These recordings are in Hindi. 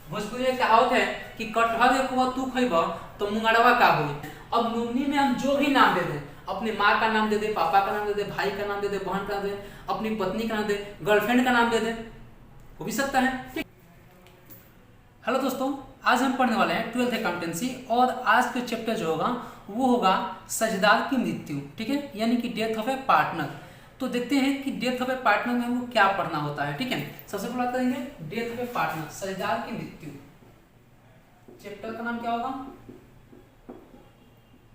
भोजपुरी में कहावत है कि कटहल एक हुआ तू खइब तो मुंगड़वा का हुई। अब नोमिनी में हम जो भी नाम दे दें, अपने माँ का नाम दे दे, पापा का नाम दे दे, भाई का नाम दे दे, बहन का नाम दे दे, अपनी पत्नी का नाम दे, गर्लफ्रेंड का नाम दे दे, हो भी सकता है। ठीक। हेलो दोस्तों, आज हम पढ़ने वाले हैं 12th अकाउंटेंसी और आज का चैप्टर जो होगा वो होगा साझेदार की मृत्यु। ठीक है, यानी कि डेथ ऑफ ए पार्टनर। तो देखते हैं कि डेथ ऑफ ए पार्टनर में हमको क्या पढ़ना होता है। ठीक है, सबसे पहले बात करेंगे डेथ ऑफ ए पार्टनर, साझेदार की मृत्यु। चैप्टर का नाम क्या होगा?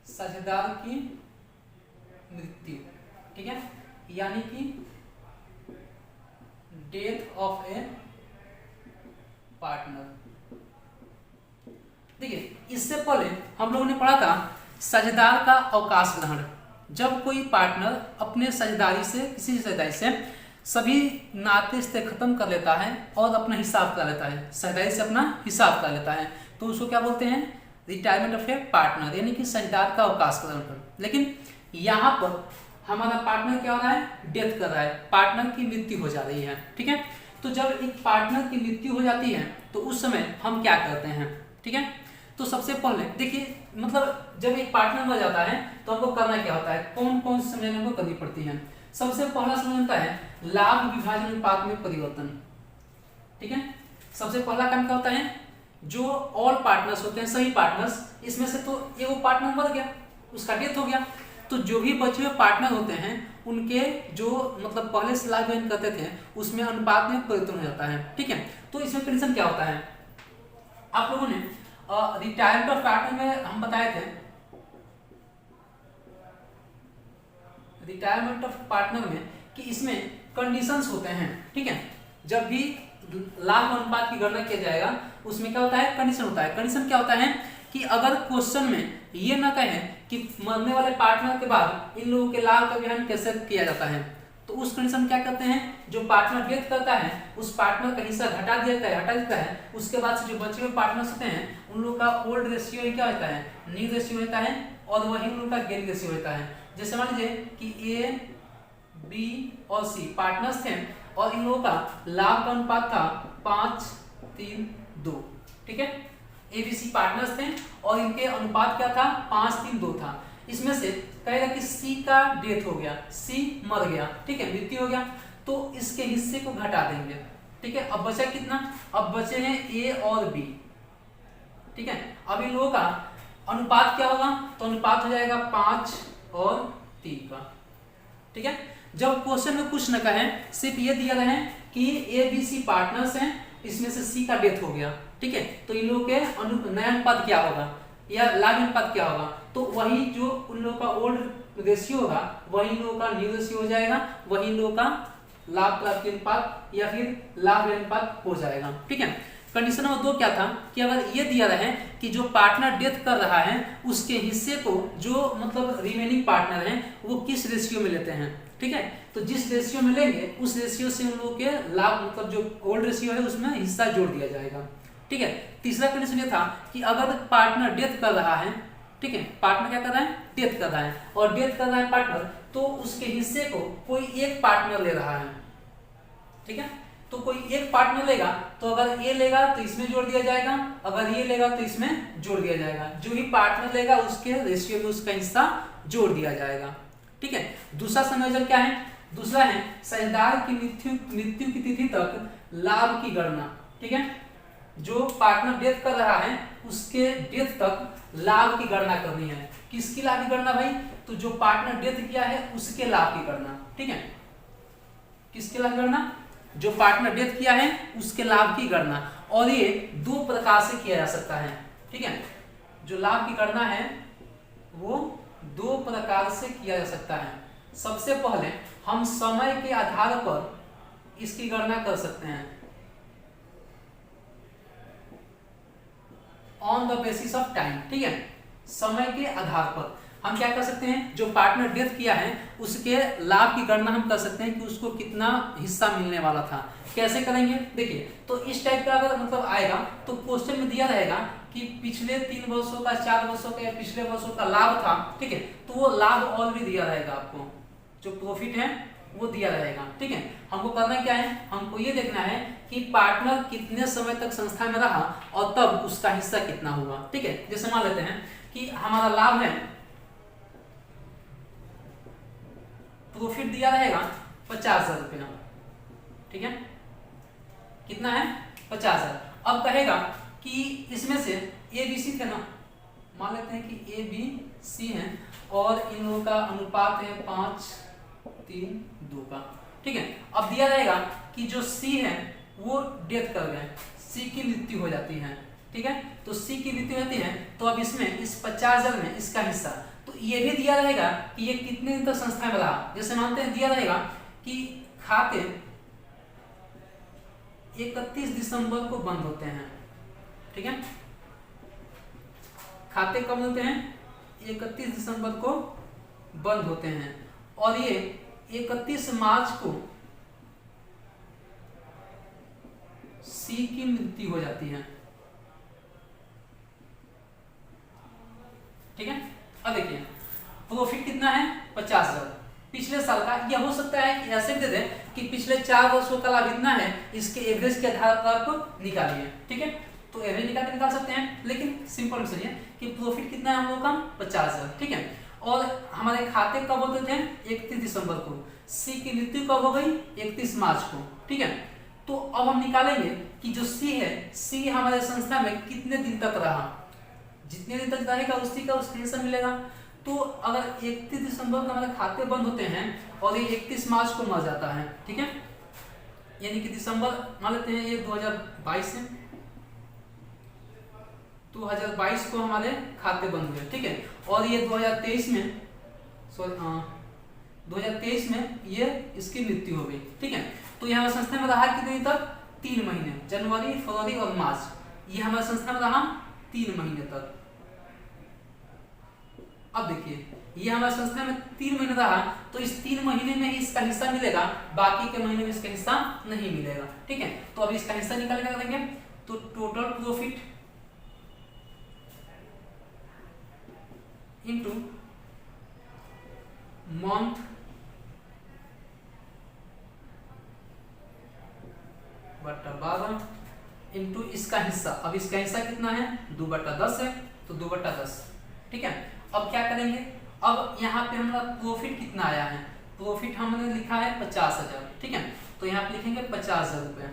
साझेदार की मृत्यु। ठीक है, यानी कि डेथ ऑफ ए पार्टनर। देखिए, इससे पहले हम लोगों ने पढ़ा था साझेदार का अवकाश ग्रहण। जब कोई पार्टनर अपने साझेदारी से, किसी साझेदारी से सभी नाते से खत्म कर लेता है और अपना हिसाब कर लेता है, साझेदारी से अपना हिसाब कर लेता है, तो उसको क्या बोलते हैं? रिटायरमेंट ऑफ ए पार्टनर, यानी कि साझेदार का अवकाश ग्रहण। लेकिन यहाँ पर हमारा पार्टनर क्या हो रहा है? डेथ कर रहा है, पार्टनर की मृत्यु हो जा रही है। ठीक है, तो जब एक पार्टनर की मृत्यु हो जाती है तो उस समय हम क्या करते हैं? ठीक है, तो सबसे पहले देखिए, मतलब जब एक पार्टनर मर जाता है तो हमको करना क्या होता है, कौन कौन सी समझने हमको करनी पड़ती है। सबसे पहला समझता है लाभ विभाजन अनुपात में परिवर्तन। ठीक है, सबसे पहला काम क्या होता है? जो ऑल पार्टनर्स होते हैं, सही पार्टनर्स, इसमें से तो एगो पार्टनर मर गया, उसका डेथ हो गया, तो जो भी बचे हुए पार्टनर होते हैं उनके जो मतलब पहले से लाभ विभाजन करते थे उसमें अनुपात में परिवर्तन हो जाता है। ठीक है, तो इसमें कंडीशन क्या होता है? आप लोगों ने रिटायरमेंट ऑफ पार्टनर में हम बताए थे, रिटायरमेंट ऑफ पार्टनर में कि इसमें कंडीशंस होते हैं। ठीक है, जब भी लाभ अनुपात की गणना किया जाएगा उसमें क्या होता है? कंडीशन होता है। कंडीशन क्या होता है कि अगर क्वेश्चन में ये ना कहें कि मरने वाले पार्टनर के बाद इन लोगों के लाभ का विवरण कैसे किया जाता है, तो उस कंडीशन क्या करते हैं? जो पार्टनर डेथ करता है उस पार्टनर का हिस्सा हटा देता है, उसके बाद से जो बचे हुए पार्टनर्स होते हैं उन लोगों का ओल्ड रेशियो क्या होता है? न्यू रेशियो होता है, और वही उन लोगों का गेन रेशियो होता है। जैसे मान लीजिए कि ए, बी और सी पार्टनर्स थे और इन लोगों का लाभ का अनुपात था 5-3-2। ठीक है, एबीसी पार्टनर्स थे और इनके अनुपात क्या था? 5-3-2 था। इसमें से कहेगा कि सी का डेथ हो गया, सी मर गया, ठीक है, मृत्यु हो गया, तो इसके हिस्से को घटा देंगे। ठीक है, अब बचा कितना? अब बचे हैं ए और बी। ठीक है, अब इन लोगों का अनुपात क्या होगा? तो अनुपात हो जाएगा 5 और 3 का। ठीक है, जब क्वेश्चन में कुछ न कहें, सिर्फ ये दिया रहे कि ए बी सी पार्टनर्स हैं, इसमें से सी का डेथ हो गया। ठीक है, तो इन लोगों के नया अनुपात क्या होगा या लाभ अनुपात क्या होगा? तो वही जो उन लोगों का ओल्ड रेशियो होगा वही इन लोगों का न्यू रेशियो हो जाएगा, वही इन लोगों का लाभ प्राप्ति अनुपात या फिर लाभ अनुपात हो जाएगा। ठीक है, कंडीशन नंबर 2 क्या था कि अगर ये दिया रहे कि जो पार्टनर डेथ कर रहा है उसके हिस्से को जो मतलब रिमेनिंग पार्टनर हैं वो किस रेशियो में लेते हैं। ठीक है, तो जिस रेशियो में लेंगे उस रेशियो से उन लोगों के लाभ मतलब जो ओल्ड रेशियो है उसमें हिस्सा जोड़ दिया जाएगा। ठीक है, तीसरा कंडीशन ये था कि अगर पार्टनर डेथ कर रहा है, ठीक है, पार्टनर क्या कर रहा है? डेथ कर रहा है, और डेथ कर रहा है पार्टनर, तो उसके हिस्से को कोई एक पार्टनर ले रहा है। ठीक है, तो कोई एक पार्टनर लेगा, तो अगर ये लेगा तो इसमें जोड़ दिया जाएगा, अगर ये लेगा तो इसमें जोड़ दिया जाएगा, जो भी पार्टनर लेगा उसके रेशियो में उसका हिस्सा जोड़ दिया जाएगा। ठीक है, दूसरा संयोजन क्या है? दूसरा है साझेदार की मृत्यु की तिथि तक लाभ की गणना। ठीक है, जो पार्टनर डेथ कर रहा है उसके डेथ तक लाभ की गणना करनी है। किसकी लाभ की गणना भाई? तो जो पार्टनर डेथ किया है उसके लाभ की गणना। ठीक है, किसके लाभ की गणना? जो पार्टनर डेथ किया है उसके लाभ की गणना, और ये 2 प्रकार से किया जा सकता है। ठीक है, जो लाभ की गणना है वो 2 प्रकार से किया जा सकता है। सबसे पहले हम समय के आधार पर इसकी गणना कर सकते हैं, on the basis of time. ठीक है, समय के आधार पर हम क्या कर सकते हैं? जो पार्टनर डेथ किया है उसके लाभ की गणना हम कर सकते हैं कि उसको कितना हिस्सा मिलने वाला था। कैसे करेंगे? देखिए, तो इस टाइप का अगर मतलब आएगा तो क्वेश्चन में दिया रहेगा कि पिछले 3 वर्षों का, 4 वर्षों का या पिछले वर्षों का लाभ था। ठीक है, तो वो लाभ ऑलरेडी दिया रहेगा आपको, जो प्रॉफिट है वो दिया रहेगा। ठीक है, हमको करना क्या है, हमको ये देखना है कि पार्टनर कितने समय तक संस्था में रहा और तब उसका हिस्सा कितना हुआ। ठीक है, जैसे मान लेते हैं कि हमारा लाभ है, प्रॉफिट दिया रहेगा 50,000 रुपया। ठीक है, कितना है, 50,000। अब कहेगा कि इसमें से ए बी सी थे ना, मान लेते हैं कि ए बी सी है और इन लोगों का अनुपात है 5:3:2 का। ठीक है, अब दिया रहेगा कि जो सी है वो डेथ कर गए, सी की मृत्यु हो जाती है। ठीक है, तो सी की मृत्यु होती है तो अब इसमें इस 50,000 में इसका हिस्सा, तो ये भी दिया रहेगा कि ये कितने दिन तक संस्था में रहा। जैसे मानते हैं दिया रहेगा कि खाते 31 दिसंबर को बंद होते हैं। ठीक है, खाते कब होते हैं, 31 दिसंबर को बंद होते हैं और ये 31 मार्च को सी की मृत्यु हो जाती है। ठीक है, अब देखिए प्रॉफिट कितना है, 50,000 पिछले साल का। यह हो सकता है कि ऐसे दे दे कि पिछले 4 वर्षों का लाभ इतना है, इसके एवरेज के आधार पर आपको निकालिए। ठीक है, तो एवरेज निकाल सकते हैं, लेकिन सिंपल सुनिए कि प्रॉफिट कितना है हम लोग का, 50,000। ठीक है, और हमारे खाते कब होते थे, 31 दिसंबर को, सी की मृत्यु कब हो गई, 31 मार्च को। ठीक है, तो अब हम निकालेंगे कि जो सी है, सी हमारे संस्था में कितने दिन तक रहा, जितने दिन तक रहेगा उसी का उसका हिस्सा मिलेगा। तो अगर 31 दिसंबर को हमारे खाते बंद होते हैं और ये 31 मार्च को मर जाता है, ठीक है, यानी कि दिसंबर मान लेते हैं ये 2022 है, 2022 को हमारे खाते बंद हुए। ठीक है, और ये 2023 में 2023 में ये इसकी मृत्यु हो गई। ठीक है, तो यहाँ संस्था में रहा कितने दिन तक, 3 महीने, जनवरी, फरवरी और मार्च, ये हमारे संस्था में रहा 3 महीने तक। अब देखिए ये हमारे संस्था में 3 महीने रहा, तो इस 3 महीने में ही इसका हिस्सा मिलेगा, बाकी के महीने में इसका हिस्सा नहीं मिलेगा। ठीक है, तो अब इसका हिस्सा निकाल कर देंगे, तो टोटल प्रॉफिट इनटू मंथ बटा 12 इनटू इसका हिस्सा। अब इसका हिस्सा कितना है, 2/10 है, तो 2/10। ठीक है, अब क्या करेंगे, अब यहाँ पे हमारा प्रॉफिट कितना आया है, प्रॉफिट हमने लिखा है 50,000। ठीक है, तो यहाँ पे लिखेंगे 50,000 रुपए।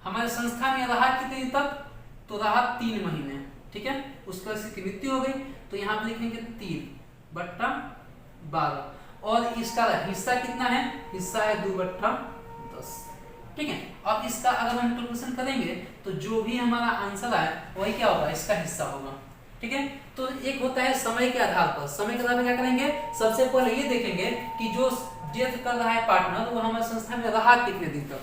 हमारे संस्था में रहा कितने दिन तक, तो रहा 3 महीने। ठीक है, उसके बाद इसकी मृत्यु हो गई, तो यहाँ पे लिखेंगे 3/12 और इसका हिस्सा कितना है, हिस्सा है 2/10। ठीक है, अब इसका अगर हम कैलकुलेशन करेंगे तो जो भी हमारा आंसर आए वही क्या होगा, इसका हिस्सा होगा। ठीक है, तो एक होता है समय के आधार पर, समय के आधार पर क्या करेंगे, सबसे पहले ये देखेंगे कि जो डेथ कर रहा है पार्टनर वो हमारे संस्था में रहा कितने दिन तक,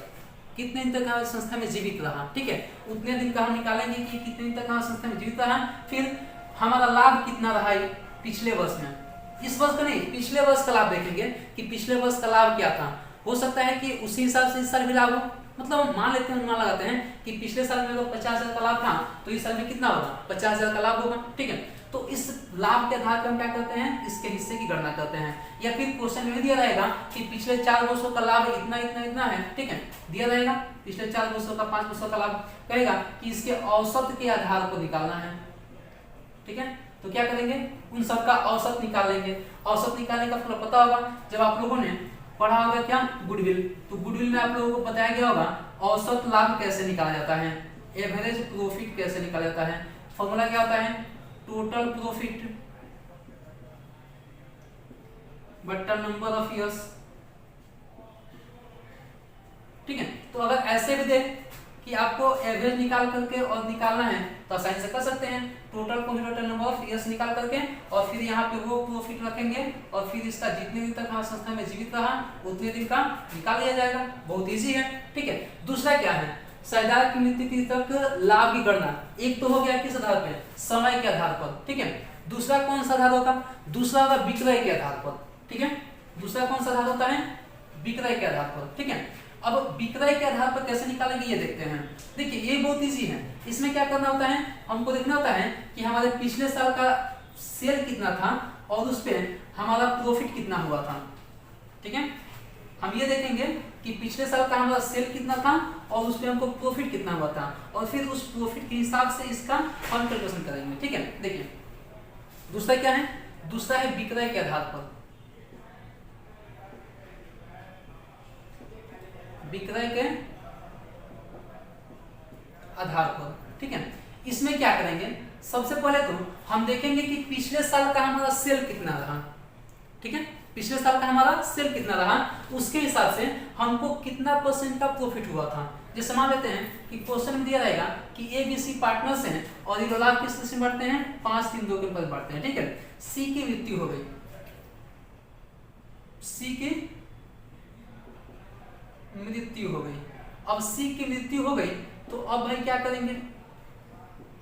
कितने दिन तक हमारे संस्था में जीवित रहा। ठीक है, उतने दिन का हम निकालेंगे कि कितने दिन तक हमारे संस्था में जीवित रहा। फिर हमारा लाभ कितना रहा पिछले वर्ष में, इस वर्ष का नहीं, पिछले वर्ष का लाभ देखेंगे कि पिछले वर्ष का लाभ क्या था। हो सकता है कि उसी हिसाब से इस साल भी लाभ हो, मतलब मान लेते हैं, अनुमान लगाते हैं कि पिछले साल में लोग 50,000 का लाभ था, तो इस साल में कितना होगा, 50,000 का लाभ होगा। ठीक है, तो इस लाभ के आधार पर हम क्या करते हैं, इसके हिस्से की गणना करते हैं। या फिर क्वेश्चन में दिया रहेगा कि पिछले 4 वर्षों का लाभ इतना इतना इतना है। ठीक है, दिया रहेगा पिछले 4 वर्षों का, 5 वर्षों का लाभ, कहेगा कि इसके औसत के आधार पर निकालना है। ठीक है, तो क्या करेंगे, उन सबका औसत निकाल लेंगे। औसत निकालने का पूरा पता होगा, जब आप लोगों ने पढ़ा होगा क्या, गुडविल, तो गुडविल में आप लोगों को बताया गया होगा औसत लाभ कैसे निकाला जाता है, एवरेज प्रॉफिट कैसे निकाला जाता है। फॉर्मूला क्या होता है, टोटल प्रॉफिट बट्टा नंबर ऑफ ईयर्स। ठीक है, तो अगर ऐसे भी दे कि आपको एवरेज निकाल करके और निकालना है तो आसानी से कर सकते हैं, total profit number of years निकाल करके और फिर यहाँ पे वो प्रॉफिट रखेंगे और फिर इसका जितने दिन तक हमारी संस्था में जीवित रहा उतने दिन का निकाल लिया जाएगा। बहुत इजी है। ठीक है, दूसरा क्या है, साझेदार की मृत्यु तक लाभ की गणना। एक तो हो गया किस आधार पे, समय के आधार पर। ठीक है, दूसरा कौन सा आधार होगा, दूसरा होगा विक्रय के आधार पर। ठीक है, दूसरा कौन सा आधार होता है, विक्रय के आधार पर। ठीक है, अब विक्रय के आधार पर कैसे निकालेंगे ये देखते हैं। देखिए ये बहुत इजी है, इसमें क्या करना होता है, हमको देखना होता है कि हमारे पिछले साल का सेल कितना था और उस पे हमारा प्रॉफिट कितना हुआ था। ठीक है। हम ये देखेंगे कि पिछले साल का हमारा सेल कितना था और उस पे हमको प्रॉफिट कितना हुआ था, और फिर उस प्रॉफिट के हिसाब से इसका हम कैलकुलेशन करेंगे। ठीक है, देखिए दूसरा क्या है, दूसरा है विक्रय के आधार पर। विक्रय के आधार पर, ठीक है। इसमें क्या करेंगे, सबसे पहले तो हम देखेंगे कि पिछले साल का हमारा सेल कितना रहा। ठीक है, पिछले साल का हमारा सेल कितना रहा, उसके हिसाब से हमको कितना परसेंट का प्रॉफिट हुआ था। जैसे मान लेते हैं कि क्वेश्चन में दिया रहेगा कि ABC पार्टनर्स हैं और ये लाभ किस किस्म बढ़ते हैं, 5, 3, 2 के ऊपर बढ़ते हैं। ठीक है, C की मृत्यु हो गई, C की मृत्यु हो गई। अब C की मृत्यु हो गई तो अब भाई क्या करेंगे,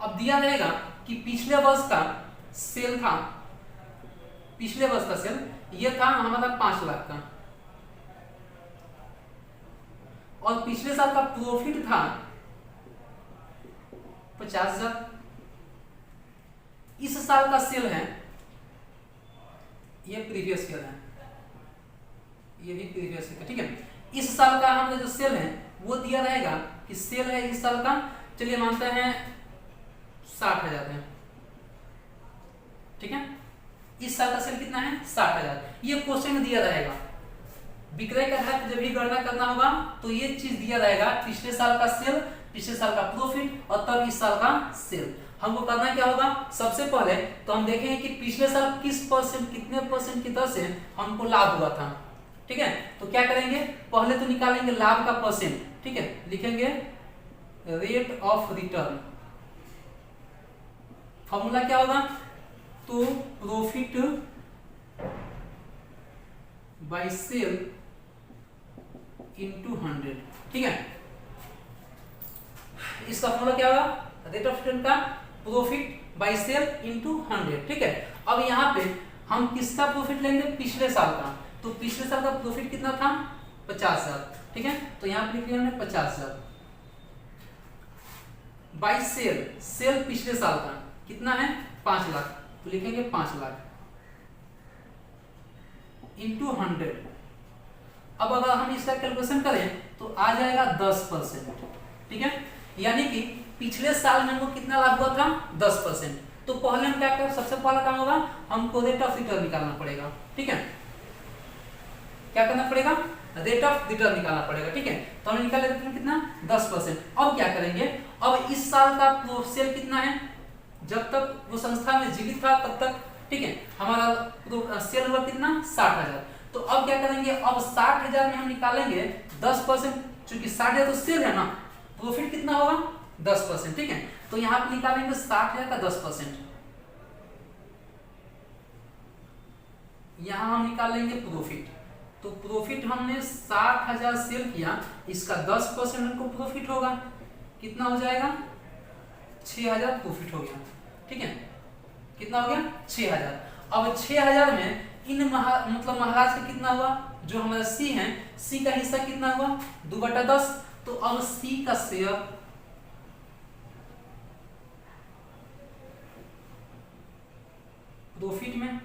अब दिया रहेगा कि पिछले वर्ष का सेल था, पिछले वर्ष का सेल ये था हमारा 5 लाख का, और पिछले साल का प्रॉफिट था 50,000। इस साल का सेल है, ये प्रीवियस ईयर है, ये भी प्रीवियस ईयर है। ठीक है, इस साल का हमारा जो सेल है वो दिया रहेगा कि सेल है इस साल का, चलिए मानते हैं 60,000 है। ठीक है, इस साल का सेल कितना है, 60,000। ये क्वेश्चन में दिया रहेगा। विक्रय का आधार जब भी गणना करना होगा तो ये चीज दिया रहेगा, पिछले साल का सेल, पिछले साल का प्रॉफिट और तब इस साल का सेल। हमको करना क्या होगा, सबसे पहले तो हम देखेंगे कि पिछले साल किस परसेंट, कितने परसेंट की दर से हमको लाभ हुआ था। ठीक है, तो क्या करेंगे, पहले तो निकालेंगे लाभ का परसेंट। ठीक है, लिखेंगे रेट ऑफ रिटर्न। फॉर्मूला क्या होगा, तो प्रॉफिट बाय सेल इनटू 100। ठीक है, इसका फॉर्मूला क्या होगा, रेट ऑफ रिटर्न का प्रॉफिट बाय सेल इनटू 100। ठीक है, अब यहाँ पे हम किसका प्रॉफिट लेंगे, पिछले साल का। तो पिछले साल का प्रॉफिट कितना था, 50,000। ठीक है, तो यहाँ पे लिख लिया हमने 50,000 बाय सेल, सेल पिछले साल का कितना है, 5 लाख, तो लिखेंगे 5 लाख इंटू 100। अब अगर हम इसका कैलकुलेशन करें तो आ जाएगा 10%। ठीक है, यानी कि पिछले साल में हमको कितना लाभ हुआ था, 10%। तो पहले हम क्या करें, सबसे पहला काम होगा हमको रेट ऑफ रिटर्न निकालना पड़ेगा। ठीक है, क्या करना पड़ेगा, रेट ऑफ रिटर्न निकालना पड़ेगा। ठीक है, तो हमने निकाला रिटर्न कितना, 10%। अब क्या करेंगे, अब इस साल का सेल कितना है, जब तक वो संस्था में जीवित था तब तक। ठीक है, हमारा सेल हुआ कितना, 60,000। तो अब क्या करेंगे, अब 60,000 में हम निकालेंगे 10%, चूंकि 60,000 तो सेल है ना, प्रॉफिट कितना होगा, 10%। ठीक है, तो यहाँ पे निकालेंगे 60,000 का 10%, यहाँ हम निकालेंगे प्रॉफिट। तो प्रॉफिट हमने 60,000 सेल किया, इसका 10% हमको प्रॉफिट होगा, कितना हो जाएगा, 6,000 प्रॉफिट हो गया। ठीक है, कितना हो गया, 6,000। अब 6,000 में इन मतलब महाराज का कितना हुआ, जो हमारा सी है, सी का हिस्सा कितना हुआ, 2/10। तो अब सी का शेयर प्रॉफिट में,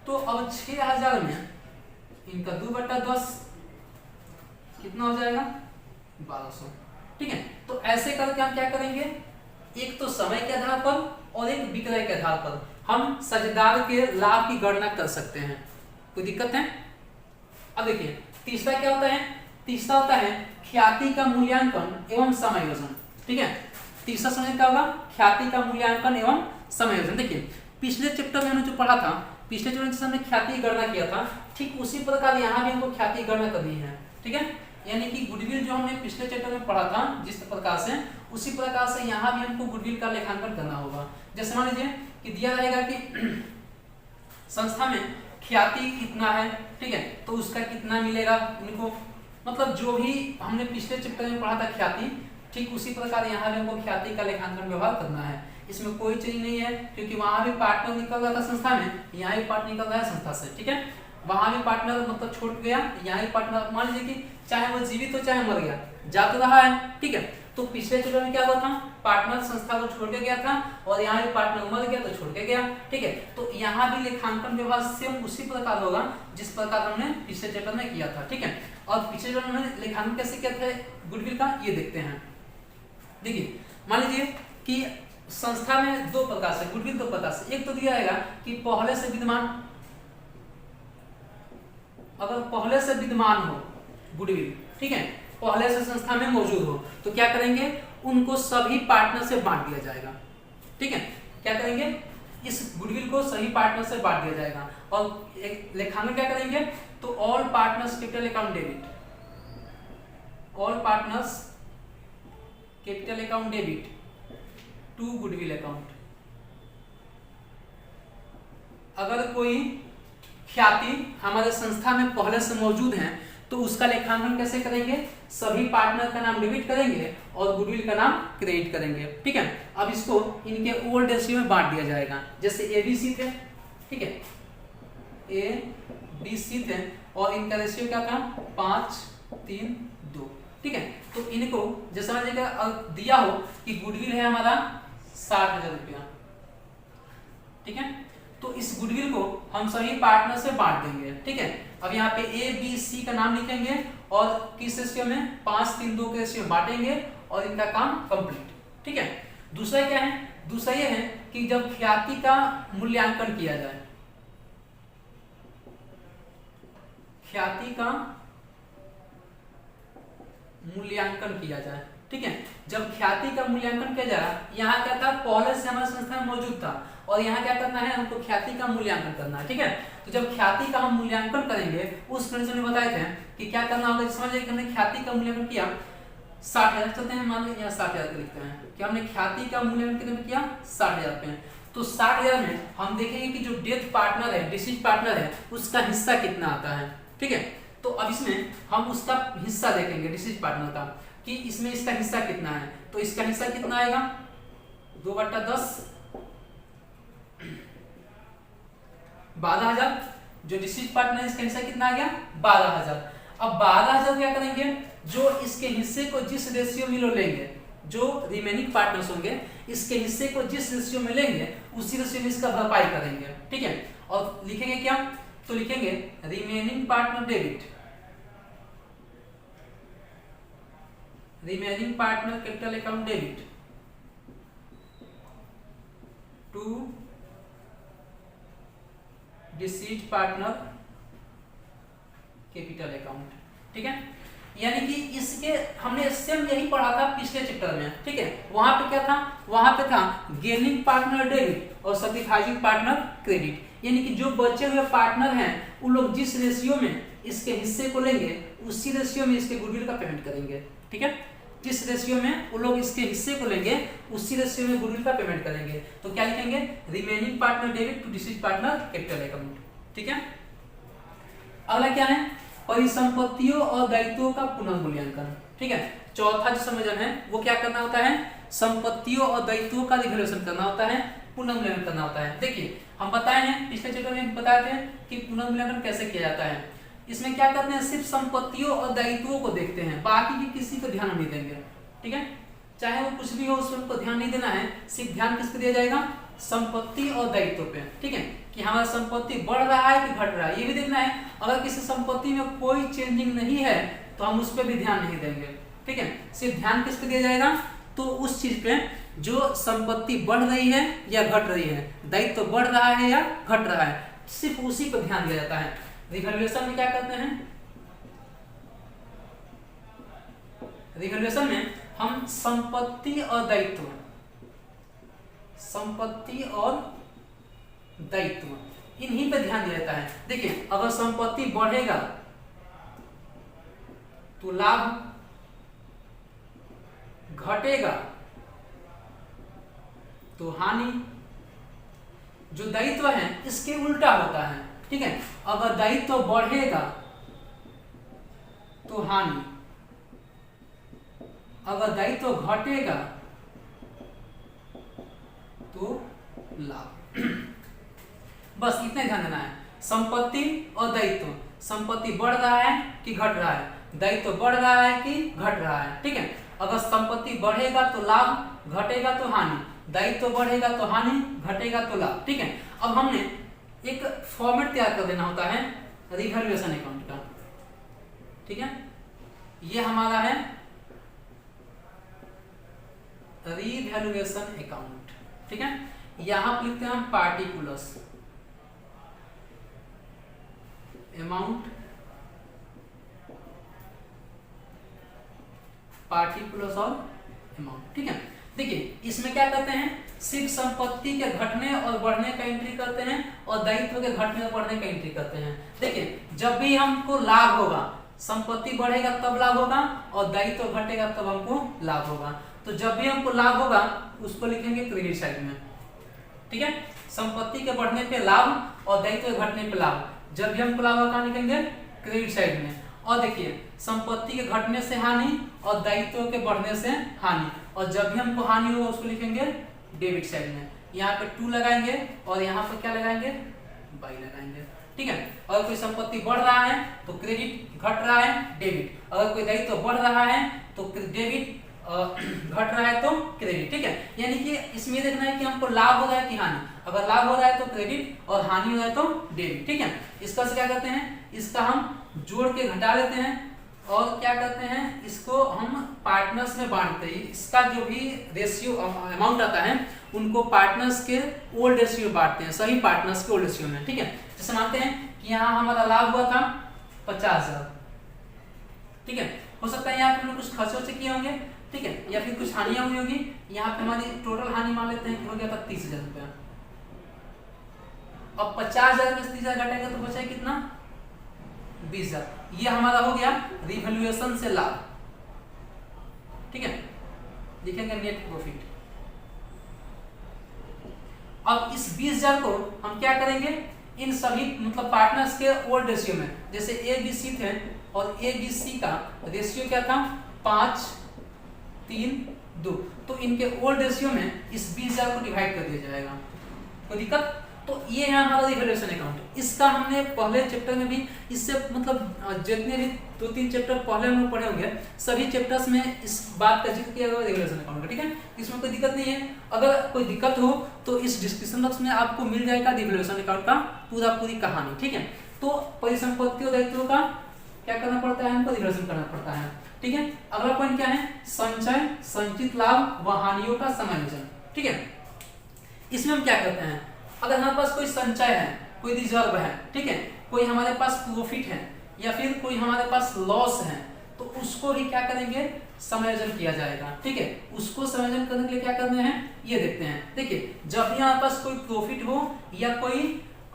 तो अब 6,000 में इनका 2/10 कितना हो जाएगा, 1200। ठीक है, तो ऐसे करके हम क्या करेंगे, एक तो समय के आधार पर और एक विक्रय के आधार पर हम साझेदार के लाभ की गणना कर सकते हैं। कोई दिक्कत है। अब देखिए तीसरा क्या होता है, तीसरा होता है ख्याति का मूल्यांकन एवं समायोजन। ठीक है, तीसरा समय क्या होगा, ख्याति का मूल्यांकन एवं समायोजन। देखिए पिछले चैप्टर में हमने जो पढ़ा था, पिछले चैप्टर में हमने ख्याति की गणना किया था, ठीक उसी प्रकार यहाँ भी हमको ख्याति की गणना करनी है। ठीक है, यानी कि गुडविल जो हमने पिछले चैप्टर में पढ़ा था जिस प्रकार से, उसी प्रकार से यहाँ भी हमको गुडविल का लेखांकन करना होगा। जैसे मान लीजिए कि दिया रहेगा कि संस्था में ख्याति कितना है, ठीक है, तो उसका कितना मिलेगा उनको, मतलब जो भी हमने पिछले चैप्टर में पढ़ा था ख्याति, ठीक उसी प्रकार यहाँ भी हमको ख्याति का लेखांकन व्यवहार करना है। इसमें कोई चीज नहीं है, क्योंकि वहां भी पार्टनर निकल रहा था संस्था में, यहाँ भी पार्टनर निकल रहा है संस्था से। ठीक है, वहां भी पार्टनर मतलब छूट गया, यहाँ भी पार्टनर, मान लीजिए कि चाहे वो जीवित हो चाहे मर गया, जा तो रहा है। ठीक है, तो पिछले चैप्टर में क्या हुआ था, पार्टनर संस्था को छोड़ के गया था और यहाँ भी पार्टनर मर गया तो छोड़ के गया, ठीक है। तो यहाँ भी लेखांकन व्यवहार सेम उसी प्रकार होगा जिस प्रकार हमने पिछले चैप्टर में किया था, ठीक है। और पिछले चैप्टर में लेखांकन कैसे किया था गुडविल का, ये देखते हैं। देखिए मान लीजिए कि संस्था में दो प्रकार से गुडविल, दो प्रकार से, एक तो दिया रहेगा कि पहले से विद्यमान, अगर पहले से विद्यमान हो गुडविल, ठीक है, पहले से संस्था में मौजूद हो तो क्या करेंगे, उनको सभी पार्टनर से बांट दिया जाएगा, ठीक है। क्या करेंगे, इस गुडविल को सभी पार्टनर से बांट दिया जाएगा। और एक लेखांकन क्या करेंगे, तो all partners capital account debit, all partners capital account debit to goodwill account. अगर कोई ख्याति हमारे संस्था में पहले से मौजूद है तो उसका लेखांकन कैसे करेंगे, सभी पार्टनर का नाम डेबिट करेंगे और गुडविल का नाम क्रेडिट करेंगे, ठीक है। अब इसको इनके ओल्ड रेशियो में बांट दिया जाएगा, जैसे एबीसी थे, ठीक है, एबीसी थे और इनका रेशियो क्या था 5-3-2, ठीक है। तो इनको जैसे मान लीजिए दिया हो कि गुडविल है हमारा 60,000 रुपया, ठीक है, तो इस गुडविल को हम सभी पार्टनर से बांट देंगे, ठीक है। अब यहाँ पे ए बी सी का नाम लिखेंगे और किस रेशियो में 5-3-2 के रेशियो में बांटेंगे और इनका काम कंप्लीट, ठीक है। दूसरा क्या है, दूसरा ये है कि जब ख्याति का मूल्यांकन किया जाए, ख्याति का मूल्यांकन किया जाए, ठीक है। जब ख्याति का मूल्यांकन किया जाए, यहाँ क्या था, पहले से हमारे संस्था में मौजूद था और यहाँ क्या करना है, हमको ख्याति का मूल्यांकन करना है, ठीक है। तो जब ख्याति का हम मूल्यांकन करेंगे, उस कंडीशन में बताए थे कि क्या करना होगा। समझ लीजिए हमने ख्याति का मूल्यांकन किया 60,000, चलते हैं मान लीजिए यहाँ 60,000 लिखते हैं कि हमने ख्याति का मूल्यांकन कितने में किया 60,000 पे। तो 60,000 में हम देखेंगे कि जो डेथ पार्टनर है, डिसीज पार्टनर है, उसका हिस्सा कितना आता है, ठीक है। तो अब इसमें हम उसका हिस्सा देखेंगे डिसीज पार्टनर का कि इसमें इसका हिस्सा कितना है। तो इसका हिस्सा कितना आएगा 2/10, 12,000। जो डिसीज पार्टनर इसका हिस्सा कितना आ गया 12,000। अब 12,000 क्या करेंगे, जो इसके हिस्से को जिस रेशियो में लोग लेंगे, जो रिमेनिंग पार्टनर्स होंगे इसके हिस्से को जिस रेशियो में लेंगे उसी रेशियो में इसका भरपाई करेंगे, ठीक है। और लिखेंगे क्या, तो लिखेंगे remaining partner debit, remaining partner capital account debit to deceased partner capital account, ठीक है। यानी कि इसके हमने सेम यही पढ़ा था पिछले चैप्टर में, ठीक है। वहां पे क्या था, वहां पे था गेनिंग पार्टनर डेबिट और सैक्रिफाइसिंग पार्टनर क्रेडिट। यानी कि जो बचे हुए पार्टनर हैं उन लोग जिस रेशियो में इसके हिस्से को लेंगे उसी रेशियो में इसके गुडविल का पेमेंट करेंगे, ठीक है। जिस रेशियो में वो लोग इसके हिस्से को लेंगे उसी रेशियो में गुडविल का पेमेंट करेंगे। तो क्या लिखेंगे, remaining partner debit to deceased partner capital account, ठीक है। अगला क्या है, परिसंपत्तियों और दायित्वों का पुनर्मूल्यांकन, ठीक है। चौथा जो समझन है वो क्या करना होता है, संपत्तियों और दायित्वों का रिवैल्यूएशन करना होता है, पुनर्मूल्यांकन करना होता है। देखिए हम बताए हैं पिछले चैप्टर में बताए थे कि पुनर्मूल्यांकन कैसे किया जाता है। इसमें क्या करते हैं, सिर्फ संपत्तियों और दायित्वों को देखते हैं, बाकी की किसी को ध्यान नहीं देंगे, ठीक है। चाहे वो कुछ भी हो उस पर ध्यान नहीं देना है, सिर्फ ध्यान किस पे दिया जाएगा, संपत्ति और दायित्व पे, ठीक है। कि हमारा संपत्ति बढ़ रहा है कि घट रहा है ये भी देखना है। अगर किसी संपत्ति में कोई चेंजिंग नहीं है तो हम उस पर भी ध्यान नहीं देंगे, ठीक है। सिर्फ ध्यान किस पे दिया जाएगा, तो उस चीज पे जो संपत्ति बढ़ रही है या घट रही है, दायित्व बढ़ रहा है या घट रहा है, सिर्फ उसी पर ध्यान दिया जाता है। रिवैल्यूएशन में क्या करते हैं, रिवैल्यूएशन में हम संपत्ति और दायित्व, संपत्ति और दायित्व इन्हीं पे ध्यान दिया जाता है। देखिए अगर संपत्ति बढ़ेगा तो लाभ, घटेगा तो हानि। जो दायित्व है इसके उल्टा होता है, ठीक है। अगर दायित्व बढ़ेगा तो हानि, अगर दायित्व घटेगा तो लाभ। बस इतना ध्यान देना है, संपत्ति और दायित्व, संपत्ति बढ़ रहा है कि घट रहा है, दायित्व बढ़ रहा है कि घट रहा है, ठीक है। अगर संपत्ति बढ़ेगा तो लाभ, घटेगा तो हानि, दायित्व बढ़ेगा तो हानि, घटेगा तो लाभ। ठीक है, अब हमने एक फॉर्मेट तैयार कर देना होता है रिवैल्यूएशन अकाउंट का। ठीक है, ये हमारा है रिवैल्यूएशन अकाउंट। ठीक है, यहां पर लिखते हैं हम पार्टिकुलर्स अमाउंट, पार्टिकुलर्स और अमाउंट। ठीक है, देखिए इसमें क्या करते हैं, सिर्फ संपत्ति के घटने और बढ़ने का एंट्री करते हैं और दायित्व के घटने और बढ़ने का एंट्री करते हैं। देखिए जब भी हमको लाभ होगा, संपत्ति बढ़ेगा तब लाभ होगा और दायित्व घटेगा तब हमको लाभ होगा। तो जब भी हमको लाभ होगा उसको लिखेंगे क्रेडिट साइड में। ठीक है, संपत्ति के बढ़ने पे लाभ और दायित्व के घटने पे लाभ, जब भी हमको लाभ होगा लिखेंगे क्रेडिट साइड में। और देखिए संपत्ति के घटने से हानि और दायित्व के बढ़ने से हानि, और जब भी हमको हानि होगा उसको लिखेंगे डेबिट साइड में। यहाँ पे 2 लगाएंगे और यहाँ पे क्या लगाएंगे, बाई लगाएंगे। ठीक है, अगर कोई संपत्ति बढ़ रहा है तो क्रेडिट, घट रहा है डेबिट, अगर कोई दायित्व बढ़ रहा है तो डेबिट, घट रहा है तो क्रेडिट। ठीक है, यानी कि इसमें देखना है कि हमको लाभ हो रहा है कि हानि, अगर लाभ हो रहा है तो क्रेडिट और हानि हो रहा है तो डेबिट। ठीक है, इसका से क्या करते हैं, इसका हम जोड़ के घटा लेते हैं और क्या करते हैं, इसको हम पार्टनर्स में बांटते हैं। इसका जो भी रेशियो अमाउंट आता है उनको पार्टनर्स के ओल्ड रेशियो में बांटते हैं, सही पार्टनर्स के ओल्ड रेशियो में। ठीक है, जैसे मानते हैं कि यहाँ हमारा लाभ हुआ था 50,000। ठीक है, हो सकता है यहाँ पे हमने कुछ खर्चे किए होंगे, ठीक है, या फिर कुछ हानियां हुई होगी। यहाँ पे हमारी टोटल हानि मान लेते हैं कि हो गया था 30,000 रुपया। अब 50,000 में 30,000 घटेगा तो बचा कितना, 20,000। ये हमारा हो गया रिवैल्यूएशन से लाभ। ठीक है, लिखेंगे नेट प्रॉफिट। अब इस 20,000 को हम क्या करेंगे, इन सभी मतलब पार्टनर्स के ओल्ड रेशियो में, जैसे ए बी सी थे और ए बी सी का रेशियो क्या था 5, 3, 2, तो इनके ओल्ड रेशियो में इस 20,000 को डिवाइड कर दिया जाएगा। कोई दिक्कत? तो ये है हमारा रिवैल्यूएशन अकाउंट। इसका हमने पहले चैप्टर में भी, इससे मतलब जितने भी 2-3 चैप्टर पहले हम लोग पढ़े होंगे सभी चैप्टर्स में इस बात का जिक्र किया गया रिवैल्यूएशन अकाउंट का। ठीक है, इसमें कोई दिक्कत नहीं है। अगर कोई दिक्कत हो तो इस डिस्क्रिप्शन बॉक्स में आपको मिल जाएगा रिवैल्यूएशन अकाउंट का पूरी कहानी। ठीक है, तो परिसंपत्ति और दायित्वों का क्या करना पड़ता है, हमको रिवैल्यूएशन करना पड़ता है। ठीक है, अगला पॉइंट क्या है, संचय, संचित लाभ व हानियों का समायोजन। ठीक है, इसमें हम क्या करते हैं, अगर हमारे पास कोई संचय है, कोई रिजर्व है, ठीक है, कोई हमारे पास प्रॉफिट है या फिर कोई हमारे पास लॉस है, तो उसको भी क्या करेंगे, समायोजन किया जाएगा। ठीक है, उसको समायोजन करने के लिए क्या करने हैं ये देखते हैं। देखिए जब भी हमारे पास कोई प्रॉफिट हो या कोई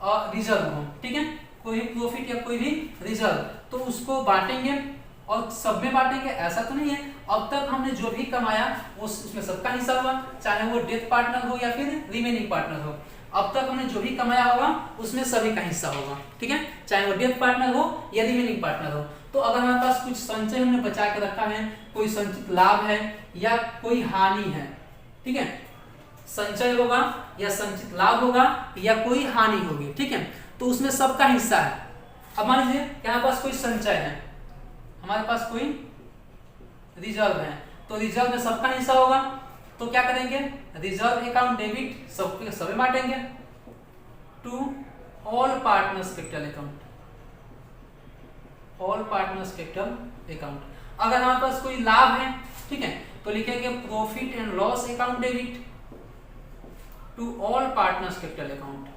रिजर्व हो, ठीक है, कोई प्रॉफिट या कोई भी रिजर्व, तो उसको बांटेंगे और सब में बांटेंगे, ऐसा तो नहीं है। अब तक हमने जो भी कमाया वो उसमें सबका हिस्सा हुआ, चाहे वो डेथ पार्टनर हो या फिर रिमेनिंग पार्टनर हो। अब तक हमने जो भी कमाया होगा उसमें सभी का हिस्सा होगा। ठीक है, चाहे वो डेथ पार्टनर हो या रिमेनिंग पार्टनर हो। तो अगर हमारे पास कुछ संचय हमने बचा के रखा है, कोई संचित लाभ है या कोई हानि है, ठीक है, संचय होगा या संचित लाभ होगा या कोई हानि होगी, ठीक है, तो उसमें सबका हिस्सा है। अब मान लीजिए कि हमारे पास कोई संचय है, हमारे पास कोई रिजर्व है, तो रिजर्व में सबका हिस्सा होगा, तो क्या करेंगे, रिजर्व अकाउंट डेबिट सबके सभी बांटेंगे to all partners capital account, all partners capital account. अगर हमारे पास कोई लाभ है, ठीक है, तो लिखेंगे profit and loss account debit to all partners capital account.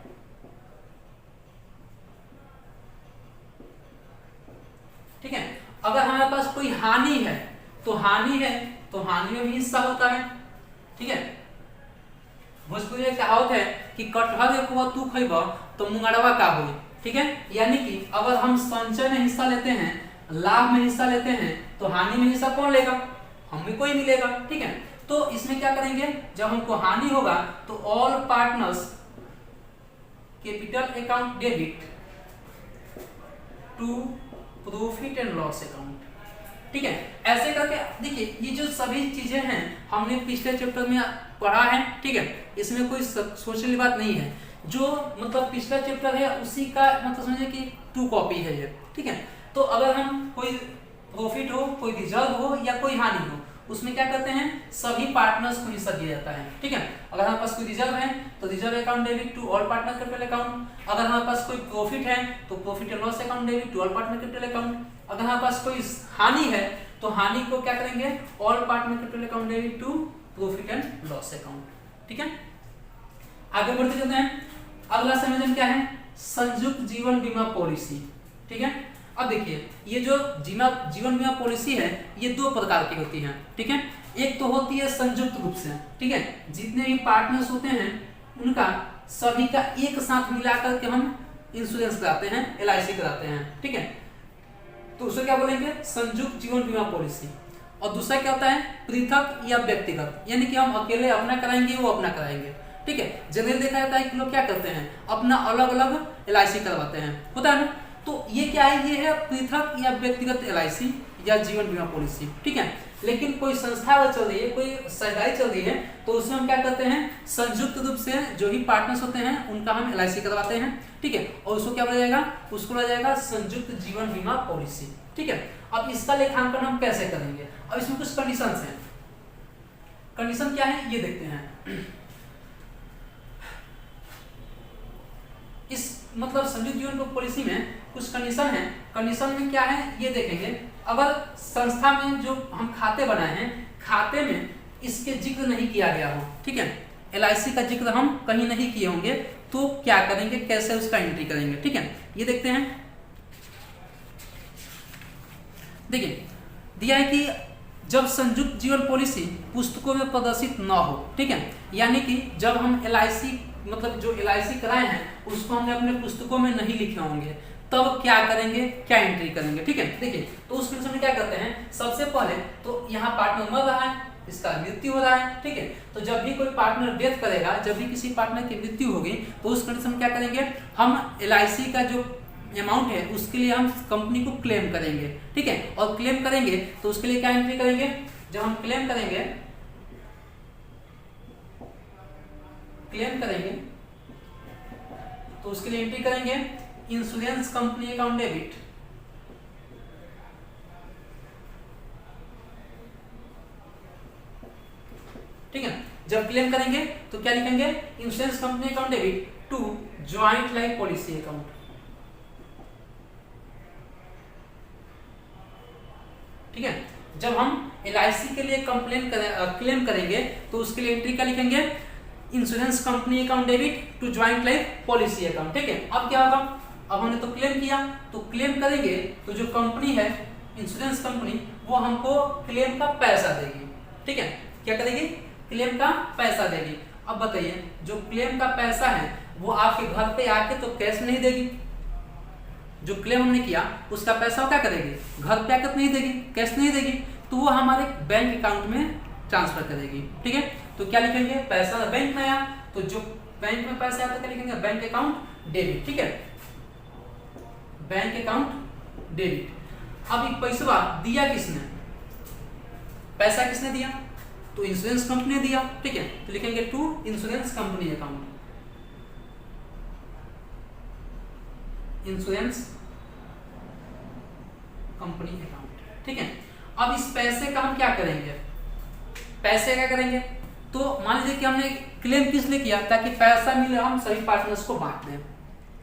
ठीक है, अगर हमारे पास कोई हानि है तो हानि में भी हिस्सा होता है। ठीक है, भोजपुरी में कहावत है कि कटहल एक हुआ तू खइबा तो मुंगड़वा का होई। ठीक है, यानी कि अगर हम संचय में हिस्सा लेते हैं, लाभ में हिस्सा लेते हैं, तो हानि में हिस्सा कौन लेगा, हमें कोई मिलेगा। ठीक है, तो इसमें क्या करेंगे, जब हमको हानि होगा तो all partners capital account debit to profit and loss account. ठीक है, ऐसे करके देखिए ये जो सभी चीजें हैं हमने पिछले चैप्टर में पढ़ा है। ठीक है, इसमें कोई सोचने वाली बात नहीं है, जो मतलब पिछला चैप्टर है उसी का मतलब समझिए कि 2 कॉपी है ये। ठीक है, तो अगर हम कोई प्रॉफिट हो, कोई रिजर्व हो या कोई हानि हो, उसमें क्या करते हैं, सभी पार्टनर्स को हिस्सा दिया जाता है। ठीक है, अगर हमारे पास कोई रिजर्व है तो reserve account debit to all partner capital account. अगर हमारे पास कोई प्रॉफिट है तो profit and loss account debit to all partner capital account. अगर हमारे पास कोई हानि है तो हानि को क्या करेंगे, all partner capital account debit to profit and loss account. ठीक है, आगे बढ़ते चलते हैं। अगला संयोजन क्या है, संयुक्त जीवन बीमा पॉलिसी। ठीक है, अब देखिए ये जो जीवन बीमा पॉलिसी है ये दो प्रकार की होती है। ठीक है, एक तो होती है संयुक्त रूप से, ठीक है, जितने भी पार्टनर्स होते हैं उनका सभी का एक साथ मिलाकर के हम इंश्योरेंस कराते हैं, LIC कराते हैं। ठीक है, तो उसे क्या बोलेंगे, संयुक्त जीवन बीमा पॉलिसी। और दूसरा क्या होता है, पृथक या व्यक्तिगत, यानी कि हम अकेले अपना कराएंगे, वो अपना कराएंगे। ठीक है, जनरली देखा जाता है कि लोग क्या करते हैं, अपना अलग अलग LIC करवाते हैं, होता है ना। तो ये क्या है, ये है पृथक या व्यक्तिगत LIC या जीवन बीमा पॉलिसी। ठीक है, लेकिन कोई संस्था अगर चल रही है, कोई सरकारी चल रही है, तो उसमें हम क्या करते हैं, संयुक्त रूप से जो भी पार्टनर्स होते हैं उनका हम LIC करवाते हैं। ठीक है, और उसको क्या बोला जाएगा, उसको बोला जाएगा संयुक्त जीवन बीमा पॉलिसी। ठीक है, अब इसका लेखांकन हम कैसे करेंगे, अब इसमें कुछ कंडीशंस हैं। कंडीशन क्या है ये देखते हैं। इस मतलब संयुक्त जीवन पॉलिसी में कुछ कंडीशन है। कंडीशन में क्या है ये देखेंगे, अगर संस्था में जो हम खाते बनाए हैं, खाते में इसके जिक्र नहीं किया गया हो, ठीक है, LIC का जिक्र हम कहीं नहीं किए होंगे, तो क्या करेंगे, कैसे उसका एंट्री करेंगे। ठीक है, ये देखते हैं। देखिए दिया है कि जब संयुक्त जीवन पॉलिसी पुस्तकों में प्रदर्शित न हो, ठीक है, यानी कि जब हम LIC मतलब जो LIC कराए हैं उसको हमने अपने पुस्तकों में नहीं लिखे होंगे, तब क्या करेंगे, क्या एंट्री करेंगे। ठीक है, देखिए तो उस कंडीशन में क्या करते हैं, सबसे पहले तो यहाँ पार्टनर मर रहा है, इसका मृत्यु हो रहा है। ठीक है, तो जब भी कोई पार्टनर डेथ करेगा, जब भी किसी पार्टनर की मृत्यु होगी, तो उस कंडीशन में क्या करेंगे, हम LIC का जो अमाउंट है उसके लिए हम कंपनी को क्लेम करेंगे। ठीक है, और क्लेम करेंगे तो उसके लिए क्या एंट्री करेंगे, जब हम क्लेम करेंगे तो उसके लिए एंट्री करेंगे इंश्योरेंस कंपनी अकाउंट डेबिट ठीक है, जब क्लेम करेंगे तो क्या लिखेंगे, insurance company account debit to joint life policy account. ठीक है, जब हम LIC के लिए क्लेम करेंगे तो उसके लिए एंट्री क्या लिखेंगे, insurance company account debit to joint life policy account. ठीक है, अब क्या होगा, अब हमने तो क्लेम किया, तो क्लेम करेंगे तो जो कंपनी है इंश्योरेंस कंपनी वो हमको क्लेम का पैसा देगी। ठीक है, क्या करेगी, क्लेम का पैसा देगी। अब बताइए जो क्लेम का पैसा है वो आपके घर पे आके तो कैश नहीं देगी, जो क्लेम हमने किया उसका पैसा क्या करेगी, घर पे आकर नहीं देगी, कैश नहीं देगी, तो वो हमारे बैंक अकाउंट में ट्रांसफर करेगी। ठीक है, तो क्या लिखेंगे, पैसा बैंक में आया तो जो बैंक में पैसा आया तो क्या लिखेंगे, बैंक अकाउंट डेबिट। ठीक है, बैंक अकाउंट डेबिट। अब एक पैसा दिया किसने, पैसा किसने दिया, तो इंश्योरेंस कंपनी ने दिया। ठीक है, तो लिखेंगे to insurance company account, insurance company account. ठीक है, अब इस पैसे का हम क्या करेंगे, पैसे क्या करेंगे, तो मान लीजिए कि हमने क्लेम किस लिए किया, ताकि पैसा मिले हम सभी पार्टनर्स को बांट दें,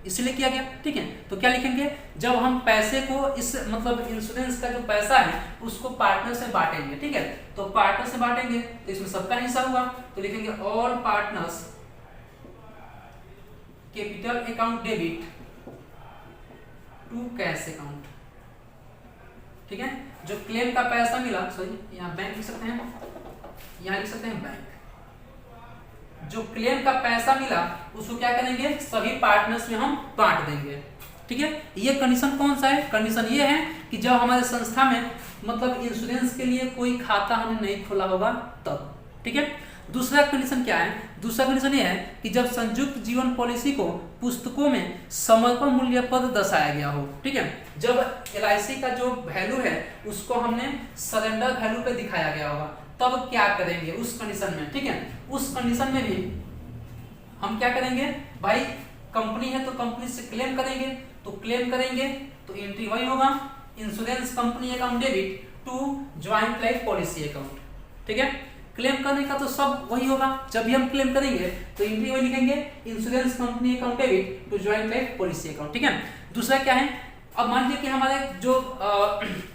इसलिए किया गया। ठीक है, तो क्या लिखेंगे, जब हम पैसे को इस मतलब इंश्योरेंस का जो पैसा है उसको पार्टनर से बांटेंगे। ठीक है, तो पार्टनर से बांटेंगे तो इसमें सबका हिस्सा हुआ, तो लिखेंगे all partners capital account debit to cash account. ठीक है, जो क्लेम का पैसा मिला, सॉरी यहाँ बैंक लिख सकते हैं, यहाँ लिख सकते हैं बैंक, जो क्लेम का पैसा मिला उसको क्या करेंगे, सभी पार्टनर्स में हम बांट देंगे। ठीक है, ये कंडीशन कौन सा है, कंडीशन ये है कि जब हमारे संस्था में मतलब इंश्योरेंस के लिए कोई खाता हमने नहीं खोला होगा तब। ठीक है, दूसरा कंडीशन क्या है, दूसरा कंडीशन ये है कि जब संयुक्त जीवन पॉलिसी को पुस्तकों में समर्पण मूल्य पर दर्शाया गया हो। ठीक है, जब LIC का जो वैल्यू है उसको हमने सरेंडर वैल्यू पे दिखाया गया होगा, तब क्या करेंगे उस कंडीशन में। ठीक है, उस कंडीशन में भी हम क्या करेंगे, भाई कंपनी है तो कंपनी से क्लेम करेंगे, तो क्लेम करेंगे तो एंट्री वही होगा, insurance company account debit to joint life policy account. ठीक है। क्लेम करने का तो सब वही होगा, जब भी हम क्लेम करेंगे तो एंट्री वही लिखेंगे, insurance company account debit to joint life policy account, ठीक है। दूसरा क्या है, अब मान लीजिए कि हमारे जो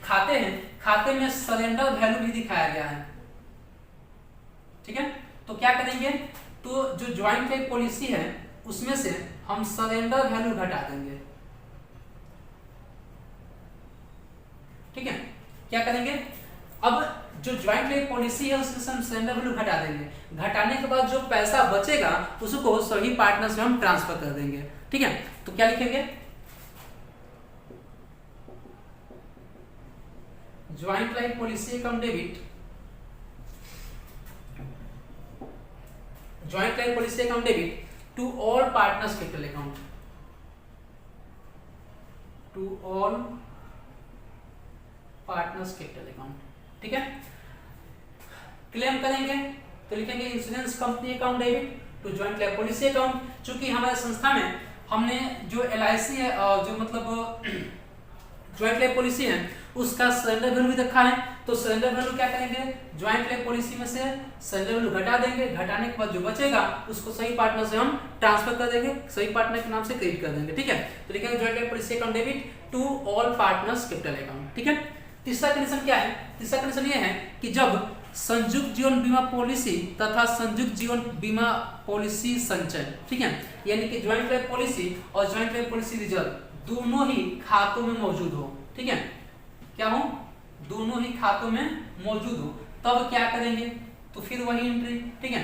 खाते हैं, खाते में सरेंडर वैल्यू भी दिखाया गया है, ठीक है। तो क्या करेंगे, तो जो जॉइंट लाइफ पॉलिसी है उसमें से हम सरेंडर वैल्यू घटा देंगे, ठीक है। क्या करेंगे, अब जो ज्वाइंट लाइफ पॉलिसी है उसमें से हम सरेंडर वैल्यू घटा देंगे, घटाने के बाद जो पैसा बचेगा उसको सभी पार्टनर्स में हम ट्रांसफर कर देंगे, ठीक है। तो क्या लिखेंगे, joint life policy account debit, joint life policy account debit to all partners capital account, to all partners capital account, ठीक है। क्लेम करेंगे तो लिखेंगे insurance company account debit to joint life policy account. चूंकि हमारे संस्था में हमने जो LIC है जो मतलब जॉइंट लाइफ पॉलिसी है उसका सरेंडर वैल्यू भी रखा है, तो सरेंडर वैल्यू क्या करेंगे, जॉइंट लाइफ पॉलिसी में से सरेंडर वैल्यू घटा देंगे, घटाने के बाद जो बचेगा उसको सही पार्टनर से हम ट्रांसफर कर देंगे, सही पार्टनर के नाम से क्रेडिट कर देंगे, ठीक है। तो लिखेंगे joint life policy account debit to all partners capital account, ठीक है। तीसरा कंडीशन क्या है, तीसरा कंडीशन ये है कि जब संयुक्त जीवन बीमा पॉलिसी तथा संयुक्त जीवन बीमा पॉलिसी संचय, ठीक है, यानी कि ज्वाइंट लाइफ पॉलिसी और ज्वाइंट लाइफ पॉलिसी रिजर्व दोनों ही खातों में मौजूद हो, ठीक है, क्या हो, दोनों ही खातों में मौजूद हो, तब क्या करेंगे, तो फिर वही एंट्री, ठीक है,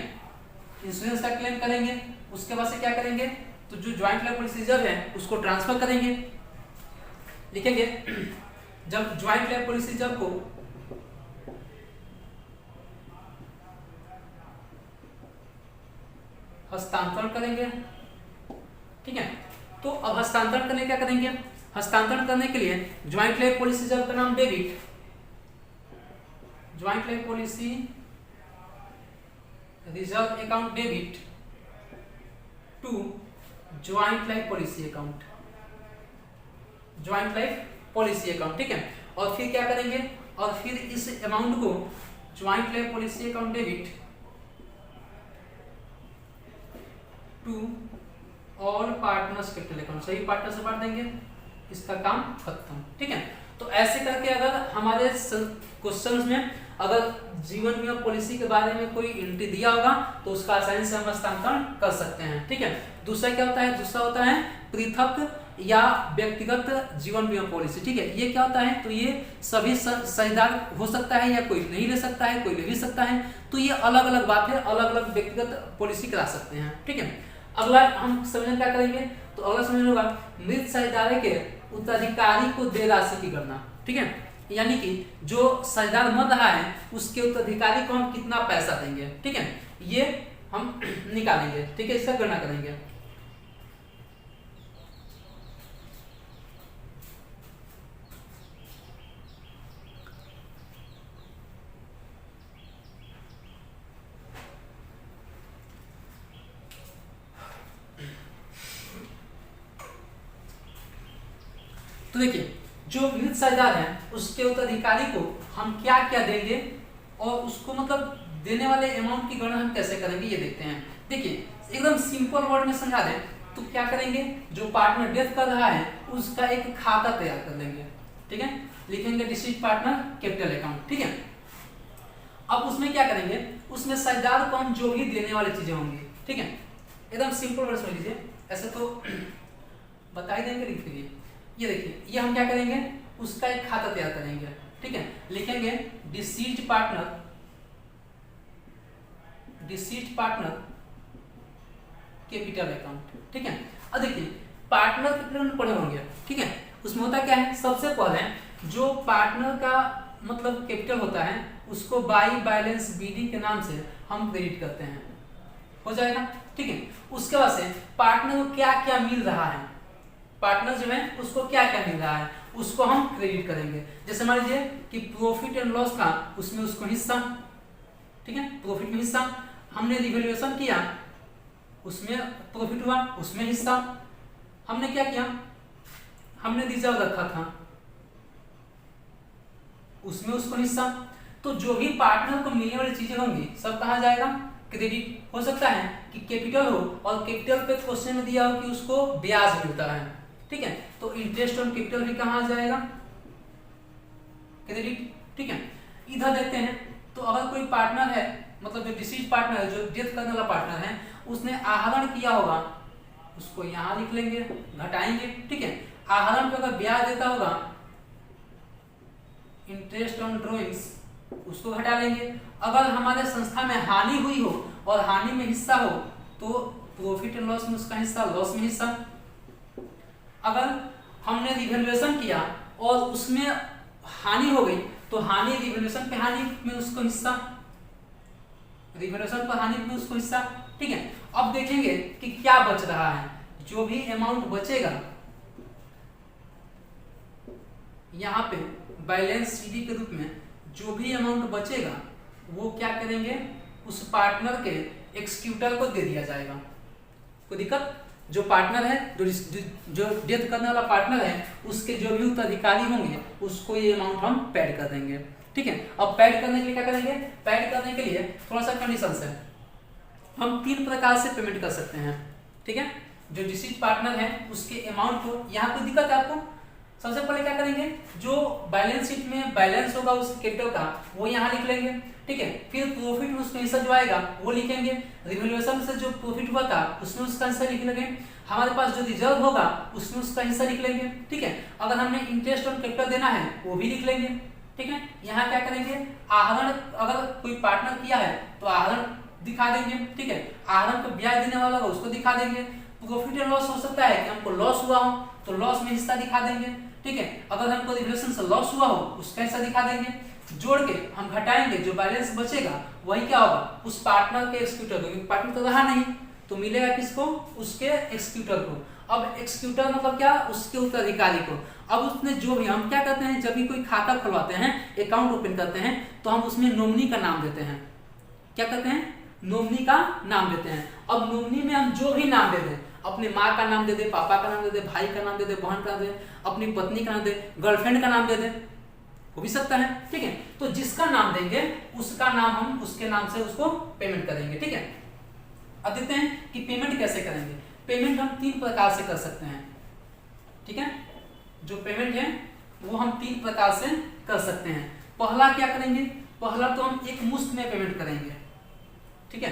इंश्योरेंस का क्लेम करेंगे, उसके बाद से क्या करेंगे, तो जो ज्वाइंट लाइफ पॉलिसी रिजर्व है उसको ट्रांसफर करेंगे, लिखेंगे जब ज्वाइंट लाइफ पॉलिसी रिजर्व को हस्तांतरण करेंगे, ठीक है। तो अब हस्तांतरण करने क्या करेंगे, हस्तांतरण करने के लिए ज्वाइंट लाइफ पॉलिसी रिजर्व का नाम debit, joint life policy reserve account debit to joint life policy account, joint life policy account, ठीक है। और फिर क्या करेंगे, और फिर इस अमाउंट को joint life policy account debit to all partners capital account, सही पार्टनर से बांट देंगे, इसका काम खत्म, ठीक है। तो ऐसे करके अगर हमारे क्वेश्चंस में अगर जीवन बीमा पॉलिसी के बारे में कोई एंट्री दिया होगा तो उसका आसानी से हम हस्तांतरण कर सकते हैं, ठीक है। दूसरा क्या होता है, दूसरा होता है पृथक या व्यक्तिगत जीवन बीमा पॉलिसी, ठीक है। ये क्या होता है, तो ये सभी साझेदार हो सकता है या कोई नहीं ले सकता है, कोई ले भी सकता है, तो ये अलग अलग बात है, अलग अलग व्यक्तिगत पॉलिसी करा सकते हैं, ठीक है। अगला हम समझने क्या करेंगे, तो अगला समझना होगा मृत साझेदार के उत्तराधिकारी को देय राशि की गणना, ठीक है, यानी कि जो साझेदार मर रहा है उसके उत्तराधिकारी को हम कितना पैसा देंगे, ठीक है, ये हम निकालेंगे, ठीक है, इसका गणना करेंगे। तो देखिए जो मृत साझेदार है उसके उत्तराधिकारी को हम क्या क्या देंगे और उसको मतलब देने वाले अमाउंट की गणना हम कैसे करेंगे ये देखते हैं। देखिए एकदम सिंपल वर्ड में समझा दें तो क्या करेंगे, जो पार्टनर डेथ कर रहा है उसका एक खाता तैयार कर लेंगे, ठीक है, लिखेंगे डिसीज पार्टनर कैपिटल अकाउंट, ठीक है। अब उसमें क्या करेंगे, उसमें साझेदार को हम जो भी देने वाली चीजें होंगी, ठीक है, एकदम सिंपल वर्ड समझ लीजिए, ऐसे तो बता ही देंगे, लिख लीजिए। ये देखिए ये हम क्या करेंगे, उसका एक खाता तैयार करेंगे, ठीक है, लिखेंगे deceased partner, deceased partner capital account, ठीक है। अब देखिए पार्टनर कैपिटल पढ़े होंगे, ठीक है, उसमें होता क्या है, सबसे पहले जो पार्टनर का मतलब कैपिटल होता है उसको बाई बैलेंस बीडी के नाम से हम क्रेडिट करते हैं, हो जाएगा, ठीक है। उसके बाद से पार्टनर को क्या क्या मिल रहा है, पार्टनर जो है उसको क्या क्या मिल रहा है उसको हम क्रेडिट करेंगे। जैसे मान लीजिए कि प्रॉफिट एंड लॉस था उसमें उसको हिस्सा, ठीक है, प्रॉफिट में हिस्सा, हमने रिवैल्यूएशन किया उसमें प्रॉफिट हुआ उसमें हिस्सा, हमने क्या किया, हमने रिजर्व रखा था उसमें उसको हिस्सा। तो जो भी पार्टनर को मिलने वाली चीजें होंगी सब कहाँ जाएगा, क्रेडिट। हो सकता है कि कैपिटल हो और कैपिटल पे क्वेश्चन में दिया हो कि उसको ब्याज मिलता है, ठीक है, तो इंटरेस्ट ऑन कैपिटल भी कहाँ जाएगा, क्रेडिट, ठीक है। इधर देखते हैं तो अगर कोई पार्टनर है, मतलब जो डिसीज पार्टनर है, जो डेथ करने वाला पार्टनर है, उसने आहरण किया होगा, उसको यहाँ लिख लेंगे, घटाएंगे, ठीक है। आहरण पे अगर ब्याज देता होगा, इंटरेस्ट ऑन ड्रॉइंग्स, उसको घटा लेंगे। अगर हमारे संस्था में हानि हुई हो और हानि में हिस्सा हो तो प्रॉफिट एंड लॉस में उसका हिस्सा, लॉस में हिस्सा। अगर हमने रिवैल्यूएशन किया और उसमें हानि हो गई तो हानि रिवैल्यूएशन पे हानि में उसको हिस्सा, रिवैल्यूएशन पर हानि में उसको हिस्सा, ठीक है। अब देखेंगे कि क्या बच रहा है, जो भी अमाउंट बचेगा यहाँ पे बैलेंस सीडी के रूप में जो भी अमाउंट बचेगा वो क्या करेंगे, उस पार्टनर के एक्सिक्यूटर को दे दिया जाएगा। कोई दिक्कत, जो पार्टनर है, जो डेथ करने वाला पार्टनर है, उसके जो भी उत्तराधिकारी होंगे उसको ये अमाउंट हम पैड कर देंगे, ठीक है। अब पैड करने के लिए क्या करेंगे, पैड करने के लिए थोड़ा सा कंडीशन है, हम 3 प्रकार से पेमेंट कर सकते हैं, ठीक है। जो डिसीज पार्टनर है उसके अमाउंट को, यहाँ कोई दिक्कत है आपको, सबसे पहले क्या करेंगे, जो बैलेंस शीट में बैलेंस होगा उस कैपिटल का वो यहाँ लिख लेंगे, ठीक है। फिर प्रॉफिट में उसका हिस्सा जो आएगा वो लिखेंगे, रिवैल्यूएशन से जो प्रॉफिट हुआ था उसमें उसका हिस्सा लिख लेंगे, हमारे पास जो रिजर्व होगा उसमें उसका हिस्सा लिख लेंगे, ठीक है। अगर हमने इंटरेस्ट ऑन कैपिटल देना है वो भी लिख लेंगे, ठीक है। यहाँ क्या करेंगे, आहरण, अगर कोई पार्टनर किया है तो आहरण दिखा देंगे, ठीक है। आहरण को ब्याज देने वाला होगा उसको दिखा देंगे। प्रॉफिट एंड लॉस हो सकता है कि हमको लॉस हुआ हो तो लॉस में हिस्सा दिखा देंगे, ठीक है। अगर हमको रिवैल्यूएशन से लॉस हुआ हो उसका हिस्सा दिखा देंगे। जोड़ के हम घटाएंगे, जो बैलेंस बचेगा वही क्या होगा, उस पार्टनर के एक्सिक्यूटर को, क्योंकि पार्टनर तो रहा नहीं तो मिलेगा किसको, उसके एक्सिक्यूटर को। अब एक्सिक्यूटर मतलब क्या, उसके उत्तराधिकारी को। अब उसने जो भी, हम क्या करते हैं, जब भी कोई खाता खुलवाते हैं, अकाउंट ओपन करते हैं तो हम उसमें नॉमिनी का नाम देते हैं। क्या करते हैं, नॉमिनी का नाम देते हैं। अब नॉमिनी में हम जो भी नाम दे दें, अपनी माँ का नाम दे दे, पापा का नाम दे दे, भाई का नाम दे दे, बहन का नाम दे दे, अपनी पत्नी का नाम दे, गर्लफ्रेंड का नाम दे दे, हो भी सकता है, ठीक है। तो जिसका नाम देंगे उसका नाम हम उसके नाम से उसको पेमेंट करेंगे, ठीक है। अब देखते हैं कि पेमेंट कैसे करेंगे। पेमेंट हम 3 प्रकार से कर सकते हैं, ठीक है। जो पेमेंट है वो हम 3 प्रकार से कर सकते हैं। पहला क्या करेंगे, पहला तो हम एक मुश्त में पेमेंट करेंगे, ठीक है।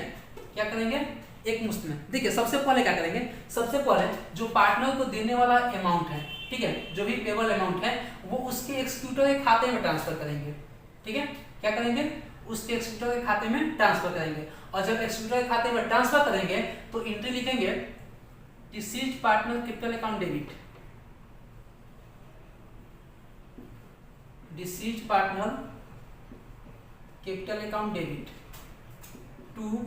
क्या करेंगे, एक मुश्त में। देखिए सबसे पहले क्या करेंगे, सबसे पहले जो पार्टनर को देने वाला अमाउंट है, ठीक है, जो भी पेबल अमाउंट है वो उसके एक्सिक्यूटर के खाते में ट्रांसफर करेंगे, ठीक है। क्या करेंगे, उसके एक्सिक्यूटर के खाते में ट्रांसफर करेंगे। और जब एक्सिक्यूटर के खाते में ट्रांसफर करेंगे तो एंट्री लिखेंगे, deceased partner capital account debit, deceased partner capital account debit to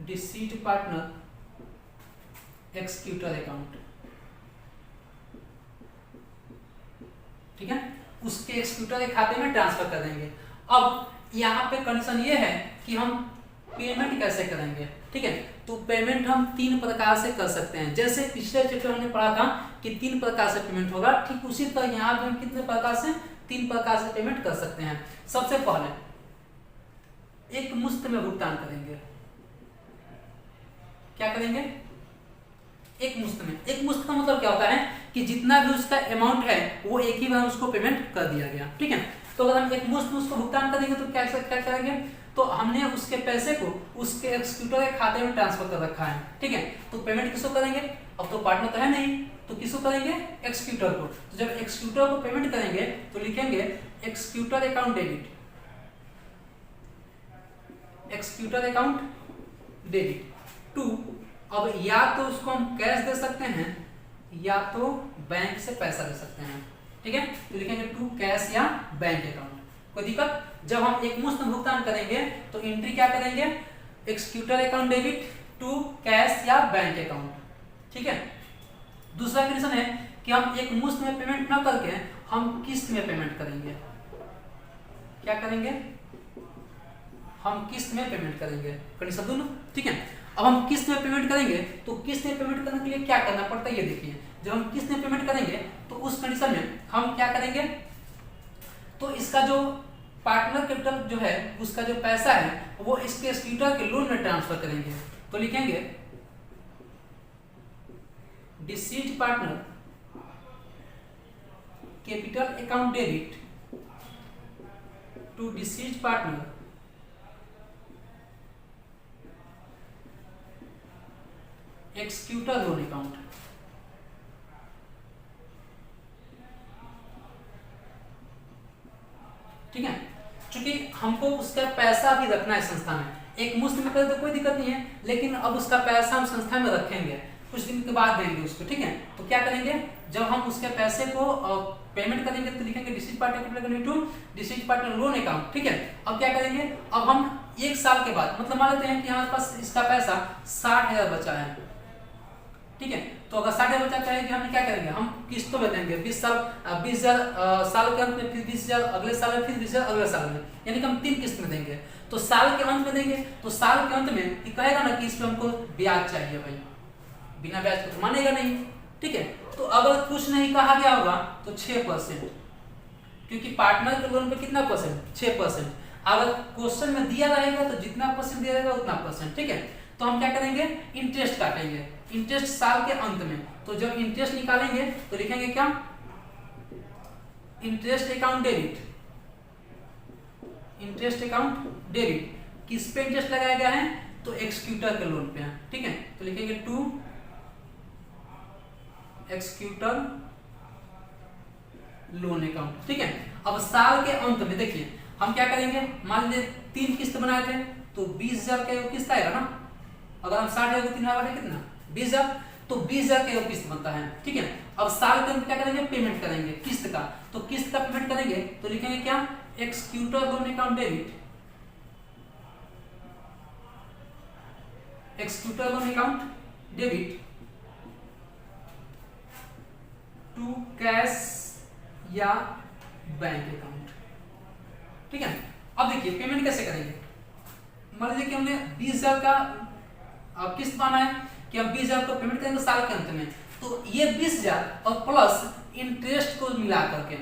deceased partner executor account, ठीक है। उसके एक्सिक्यूटर के खाते में ट्रांसफर कर देंगे। अब यहाँ पे कंडीशन ये है कि हम पेमेंट कैसे करेंगे, ठीक है। तो पेमेंट हम 3 प्रकार से कर सकते हैं। जैसे पिछले चैप्टर हमने पढ़ा था कि 3 प्रकार से पेमेंट होगा, ठीक उसी तरह यहाँ पे हम कितने प्रकार से, 3 प्रकार से पेमेंट कर सकते हैं। सबसे पहले एक मुश्त में भुगतान करेंगे। क्या करेंगे, एक मुश्त में। एक मुश्त का मतलब क्या होता है कि जितना भी उसका अमाउंट है वो एक ही बार उसको पेमेंट कर दिया गया, ठीक है। तो अगर हम एक मुश्त में उसको भुगतान करेंगे तो क्या करेंगे, तो हमने उसके पैसे को उसके एक्सिक्यूटर के खाते में ट्रांसफर कर रखा है, ठीक है। तो पेमेंट किसको करेंगे, अब तो पार्टनर तो है नहीं तो किसको करेंगे, एक्सिक्यूटर को। तो जब एक्सिक्यूटर को पेमेंट करेंगे तो लिखेंगे executor account debit, executor account debit to, अब या तो उसको हम कैश दे सकते हैं या तो बैंक से पैसा दे सकते हैं, ठीक है। तो लिखेंगे टू कैश या बैंक अकाउंट, कोई दिक्कत। जब हम एक मुश्त भुगतान करेंगे तो एंट्री क्या करेंगे, executor account debit to cash या बैंक अकाउंट, ठीक है। दूसरा कंडीशन है कि हम एक मुश्त में पेमेंट ना करके हम किस्त में पेमेंट करेंगे। क्या करेंगे, हम किस्त में पेमेंट करेंगे, कंडीशन दोनों, ठीक है। अब हम किस्त में पेमेंट करेंगे तो किस्त में पेमेंट करने के लिए क्या करना पड़ता है, ये देखिए। जब हम किस्त में पेमेंट करेंगे तो उस कंडीशन में हम क्या करेंगे, तो इसका जो पार्टनर कैपिटल जो है उसका जो पैसा है वो इसके एक्सक्यूटर के लोन में ट्रांसफर करेंगे। तो लिखेंगे deceased partner capital account debit to deceased partner executor loan account. ठीक है, क्योंकि हमको उसका पैसा भी रखना है संस्था में, एक मुश्त में करे तो कोई दिक्कत नहीं है, लेकिन अब उसका पैसा हम संस्था में रखेंगे, कुछ दिन के बाद देंगे उसको। ठीक है, तो क्या करेंगे, जब हम उसके पैसे को पेमेंट करेंगे तो लिखेंगे deceased partner to deceased partner loan account. ठीक है, अब क्या करेंगे, अब हम 1 साल के बाद, मतलब मान लेते हैं कि हमारे पास इसका पैसा 60,000 बचा है। ठीक है, तो अगर 60,000 बचा है कि हम क्या करेंगे, हम किस्तों में देंगे 20,000 साल के अंत में, फिर 20,000 अगले साल में, फिर 20,000 अगले साल में, यानी कि हम 3 किस्त में देंगे। तो साल के अंत में देंगे, तो साल के अंत में ये कहेगा ना कि इस पे हमको ब्याज चाहिए भाई, बिना ब्याज के तो मानेगा नहीं। ठीक है, तो अगर कुछ नहीं कहा गया होगा तो 6%, क्योंकि पार्टनर के लोन पे कितना परसेंट, 6%। अगर क्वेश्चन में दिया रहेगा तो जितना परसेंट दिया रहेगा उतना परसेंट। ठीक है, तो हम क्या करेंगे, इंटरेस्ट काटेंगे, इंटरेस्ट साल के अंत में। तो जब इंटरेस्ट निकालेंगे तो लिखेंगे क्या, interest account debit, interest account debit. किस पे इंटरेस्ट लगाया गया है, तो एक्सक्यूटर के लोन पे है। ठीक है, तो लिखेंगे टू एक्सक्यूटर लोन अकाउंट। ठीक है, अब साल के अंत में देखिए हम क्या करेंगे, मान लीजिए 3 किस्त बनाए थे तो 20,000 का किस्त आएगा ना, अगर हम 60,000 को 3 बार कितना 20,000, तो 20,000 का किस्त बनता है। ठीक है, अब साल के अंत क्या करेंगे, पेमेंट करेंगे किस्त का, तो किस्त का पेमेंट करेंगे तो लिखेंगे क्या, executor loan account debit, executor loan account debit to cash या बैंक अकाउंट। ठीक है, अब देखिए पेमेंट कैसे करेंगे, मान लीजिए कि हमने 20,000 का किस्त बना है कि हम 20,000 को पेमेंट करेंगे साल के अंत में, तो ये 20,000 और प्लस इंटरेस्ट को मिला करके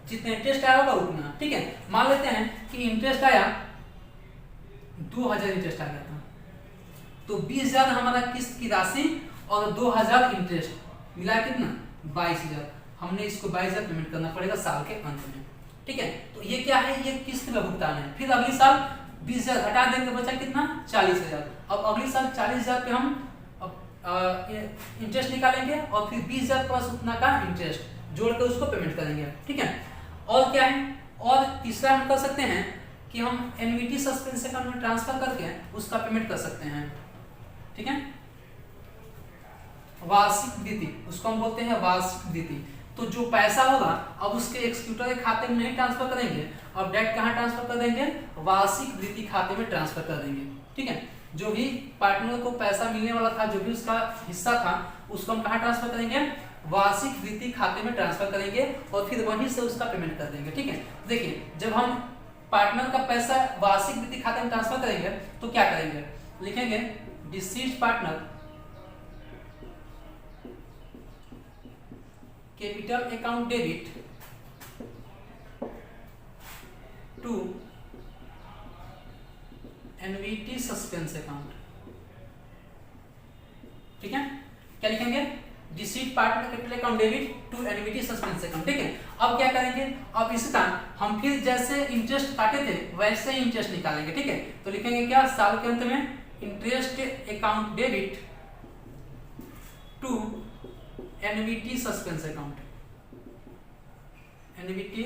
जितना इंटरेस्ट आया होगा उतना। ठीक है, मान लेते हैं कि इंटरेस्ट आया 2,000 इंटरेस्ट आ गया था, तो 20,000 हमारा किस्त की राशि और 2,000 इंटरेस्ट मिला कितना 22,000, हमने इसको 22,000 पेमेंट करना पड़ेगा साल के अंत में। ठीक है, तो ये क्या है, ये किस्त में भुगतान है। फिर अगली साल 20,000 हटा देंगे, बचा कितना 40,000। अब अगली साल 40,000 पे हम इंटरेस्ट निकालेंगे और फिर 20,000 प्लस उतना का इंटरेस्ट जोड़ के उसको पेमेंट करेंगे। ठीक है, और क्या है, और तीसरा हम कर सकते हैं कि हम एनवीटी सस्पेंस अकाउंट में ट्रांसफर करके उसका पेमेंट कर सकते हैं। ठीक है, वार्षिक वृद्धि, उसको हम बोलते हैं वार्षिक वृद्धि। तो जो पैसा होगा अब उसके एक्सक्यूटर के खाते में नहीं ट्रांसफर करेंगे, अब डायरेक्ट कहाँ ट्रांसफर कर देंगे, वार्षिक वृद्धि खाते में ट्रांसफर कर देंगे। ठीक है, जो भी पार्टनर को पैसा मिलने वाला था, जो भी उसका हिस्सा था, उसको हम कहाँ ट्रांसफर करेंगे, वार्षिक वृद्धि खाते में ट्रांसफर करेंगे और फिर वहीं से उसका पेमेंट कर देंगे। ठीक है, देखिए जब हम पार्टनर का पैसा वार्षिक वृद्धि खाते में ट्रांसफर करेंगे तो क्या करेंगे, लिखेंगे deceased partner capital account debit to NVT suspense account. ठीक है, क्या लिखेंगे, deceased partner capital account debit to NVT suspense account. ठीक है, अब क्या करेंगे, अब इसका हम फिर जैसे इंटरेस्ट काटे थे वैसे ही इंटरेस्ट निकालेंगे। ठीक है, तो लिखेंगे क्या, साल के अंत में interest account debit to NVT suspense account, NVT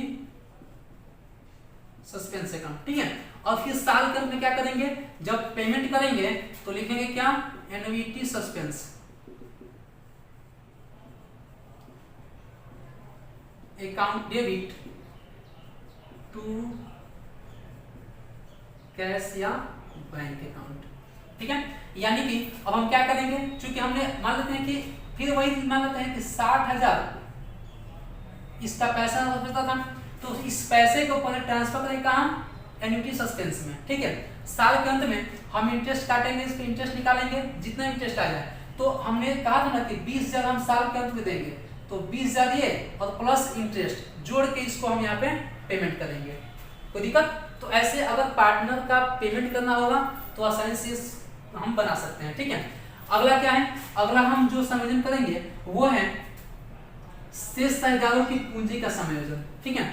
suspense account. ठीक है, और फिर साल के अंत में क्या करेंगे, जब पेमेंट करेंगे तो लिखेंगे क्या, NVT suspense account debit to cash या बैंक अकाउंट। ठीक है, यानी कि अब हम क्या करेंगे, चूंकि हमने मान लेते हैं कि फिर वही मान लेते हैं कि 60,000 इसका पैसा बचता था, तो इस पैसे को पहले ट्रांसफर करेंगे कहाँ, एन्युटी सस्पेंस में। ठीक है, साल के अंत में हम इंटरेस्ट काटेंगे, इस पे इंटरेस्ट निकालेंगे, जितना इंटरेस्ट आ जाए। तो हमने कहा था ना कि 20,000 हम साल के अंत में देंगे, तो 20,000 ये और प्लस इंटरेस्ट जोड़ के इसको हम यहाँ पे पेमेंट करेंगे। कोई दिक्कत? तो ऐसे अगर पार्टनर का पेमेंट करना होगा तो आसानी से हम बना सकते हैं। ठीक है, अगला क्या है? अगला हम जो समायोजन करेंगे वो है शेष साझेदारों की पूंजी का समायोजन। ठीक है,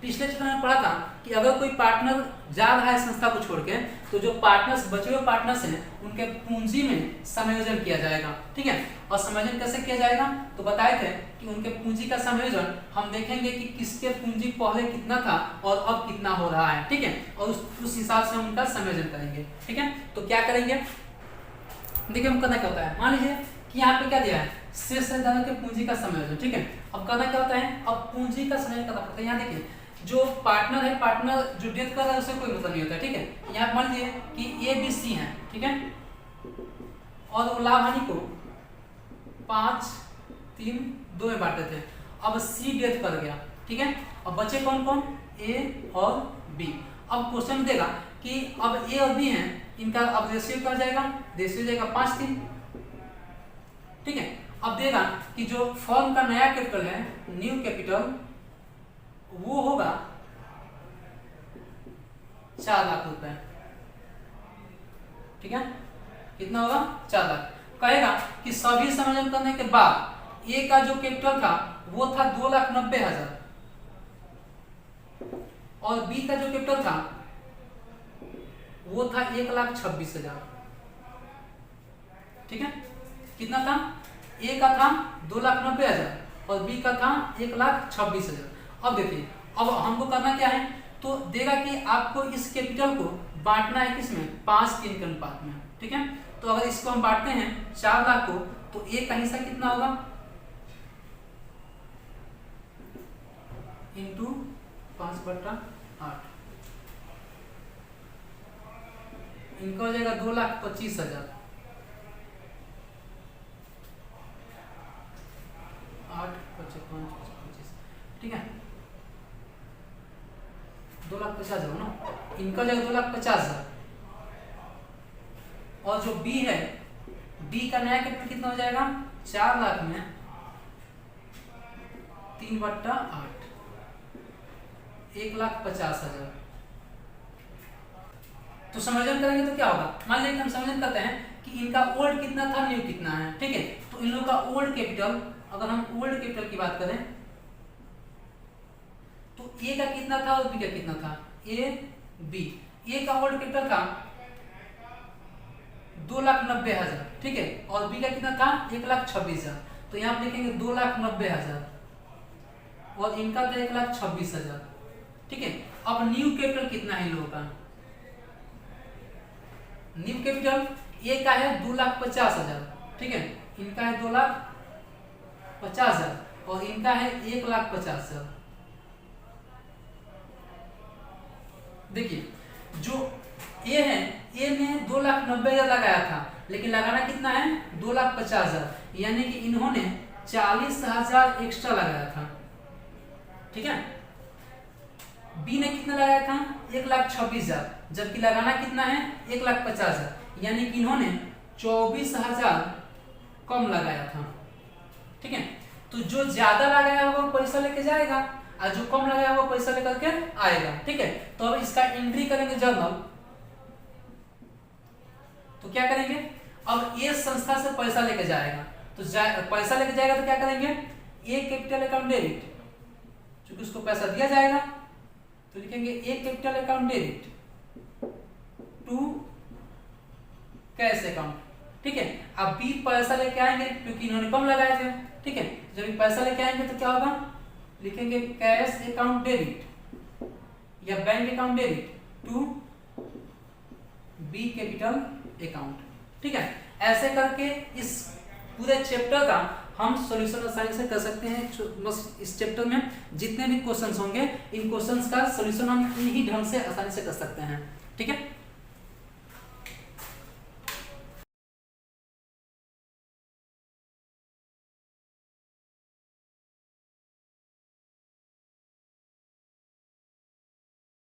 पिछले चैप्टर में पढ़ा था कि अगर कोई पार्टनर जा रहा है संस्था को छोड़ के, तो जो पार्टनर्स बचे हुए पार्टनर्स हैं उनके पूंजी में समायोजन किया जाएगा। ठीक है, और समायोजन कैसे किया जाएगा? तो बताए थे कि उनके पूंजी का समायोजन हम देखेंगे कि किसके पूंजी पहले कितना था और अब कितना हो रहा है। ठीक है, और उस हिसाब से हम उनका समायोजन करेंगे। ठीक है, तो क्या करेंगे? देखिए हम करना क्या होता है, मान लीजिए कि यहाँ पे क्या दिया है, शेष साझेदारों के पूंजी का समायोजन। ठीक है, अब करना क्या होता है? अब पूंजी का समायोजन करना पड़ता है। यहाँ देखिए जो पार्टनर है, पार्टनर जो डेथ कर रहा है उससे कोई मतलब नहीं होता है। ठीक है, यहाँ मान लीजिए कि ए बी सी है। ठीक है, और वो लाभ हानि को 5, 3, 2 में बांटे थे। अब सी डेथ कर गया। ठीक है, अब बचे कौन कौन? ए और बी। अब क्वेश्चन देगा कि अब ए और बी हैं, इनका अब रेशियो कर जाएगा, रेशियो जाएगा 5:3। ठीक है, अब देगा कि जो फर्म का नया कैपिटल है, न्यू कैपिटल, वो होगा 4 लाख रुपए। ठीक है, कितना होगा? 4 लाख। कहेगा कि सभी समायोजन करने के बाद ए का जो कैपिटल था वो था 2,90,000 और बी का जो कैपिटल था वो था 1,26,000। ठीक है, कितना था? ए का था 2,90,000 और बी का था 1,26,000। अब देखिए, अब हमको करना क्या है? तो देगा कि आपको इस कैपिटल को बांटना है किसमें? 5:3 के अनुपात में। ठीक है, तो अगर इसको हम बांटते हैं 4 लाख को, तो ए का हिस्सा कितना होगा? इंटू 5/8, इनका हो जाएगा 2,25,000। 8, 5, 25। ठीक है, 2,50,000 ना, इनका जाएगा 2,50,000। और जो बी है, बी का नया कैपिटल कितना हो जाएगा? 4 लाख में 3/8, 1,50,000। तो समायोजन करेंगे तो क्या होगा? मान लीजिए हम समायोजन करते हैं कि इनका ओल्ड कितना था, न्यू कितना है। ठीक है, तो इन लोगों का ओल्ड कैपिटल, अगर हम ओल्ड कैपिटल की बात करें तो ए का कितना था और बी का कितना था? ए का ओल्ड कैपिटल था 2,90,000। ठीक है, और बी का कितना था? 1,26,000। तो यहाँ पे लिखेंगे 2,90,000 और इनका था 1,26,000। ठीक है, अब न्यू कैपिटल कितना है इन लोगों का? न्यू कैपिटल ए का है 2,50,000। ठीक है, इनका है 2,50,000 और इनका है 1,50,000। देखिए जो ए है, ए ने 2,90,000 लगाया था, लेकिन लगाना कितना है? 2,50,000, यानी कि इन्होंने 40,000 एक्स्ट्रा लगाया था। ठीक है, बी ने कितना लगाया था? 1,26,000, जबकि लगाना कितना है? 1,50,000, यानी कि इन्होंने 24,000 कम लगाया था। ठीक है, तो जो ज्यादा लगाया होगा वो पैसा लेके जाएगा और जो कम लगाया होगा पैसा लेकर के आएगा। ठीक है, तो अब इसका एंट्री करेंगे जर्नल। तो क्या करेंगे? अब ए संस्था से पैसा लेके जाएगा, तो पैसा लेके जाएगा तो क्या करेंगे? ए कैपिटल अकाउंट डेबिट, क्योंकि उसको पैसा दिया जाएगा, तो लिखेंगे A capital account debit to cash account. ठीक है, अब बी पैसा लेके आएंगे क्योंकि इन्होंने कम लगाए थे। ठीक है, जब पैसा लेके आएंगे तो क्या होगा? लिखेंगे कैश अकाउंट डेबिट या bank account debit to B capital account. ठीक है, ऐसे करके इस पूरे चैप्टर का हम सॉल्यूशन आसानी से कर सकते हैं। बस इस चैप्टर में जितने भी क्वेश्चंस होंगे, इन क्वेश्चंस का सॉल्यूशन हम इन्हीं ढंग से आसानी से कर सकते हैं। ठीक है।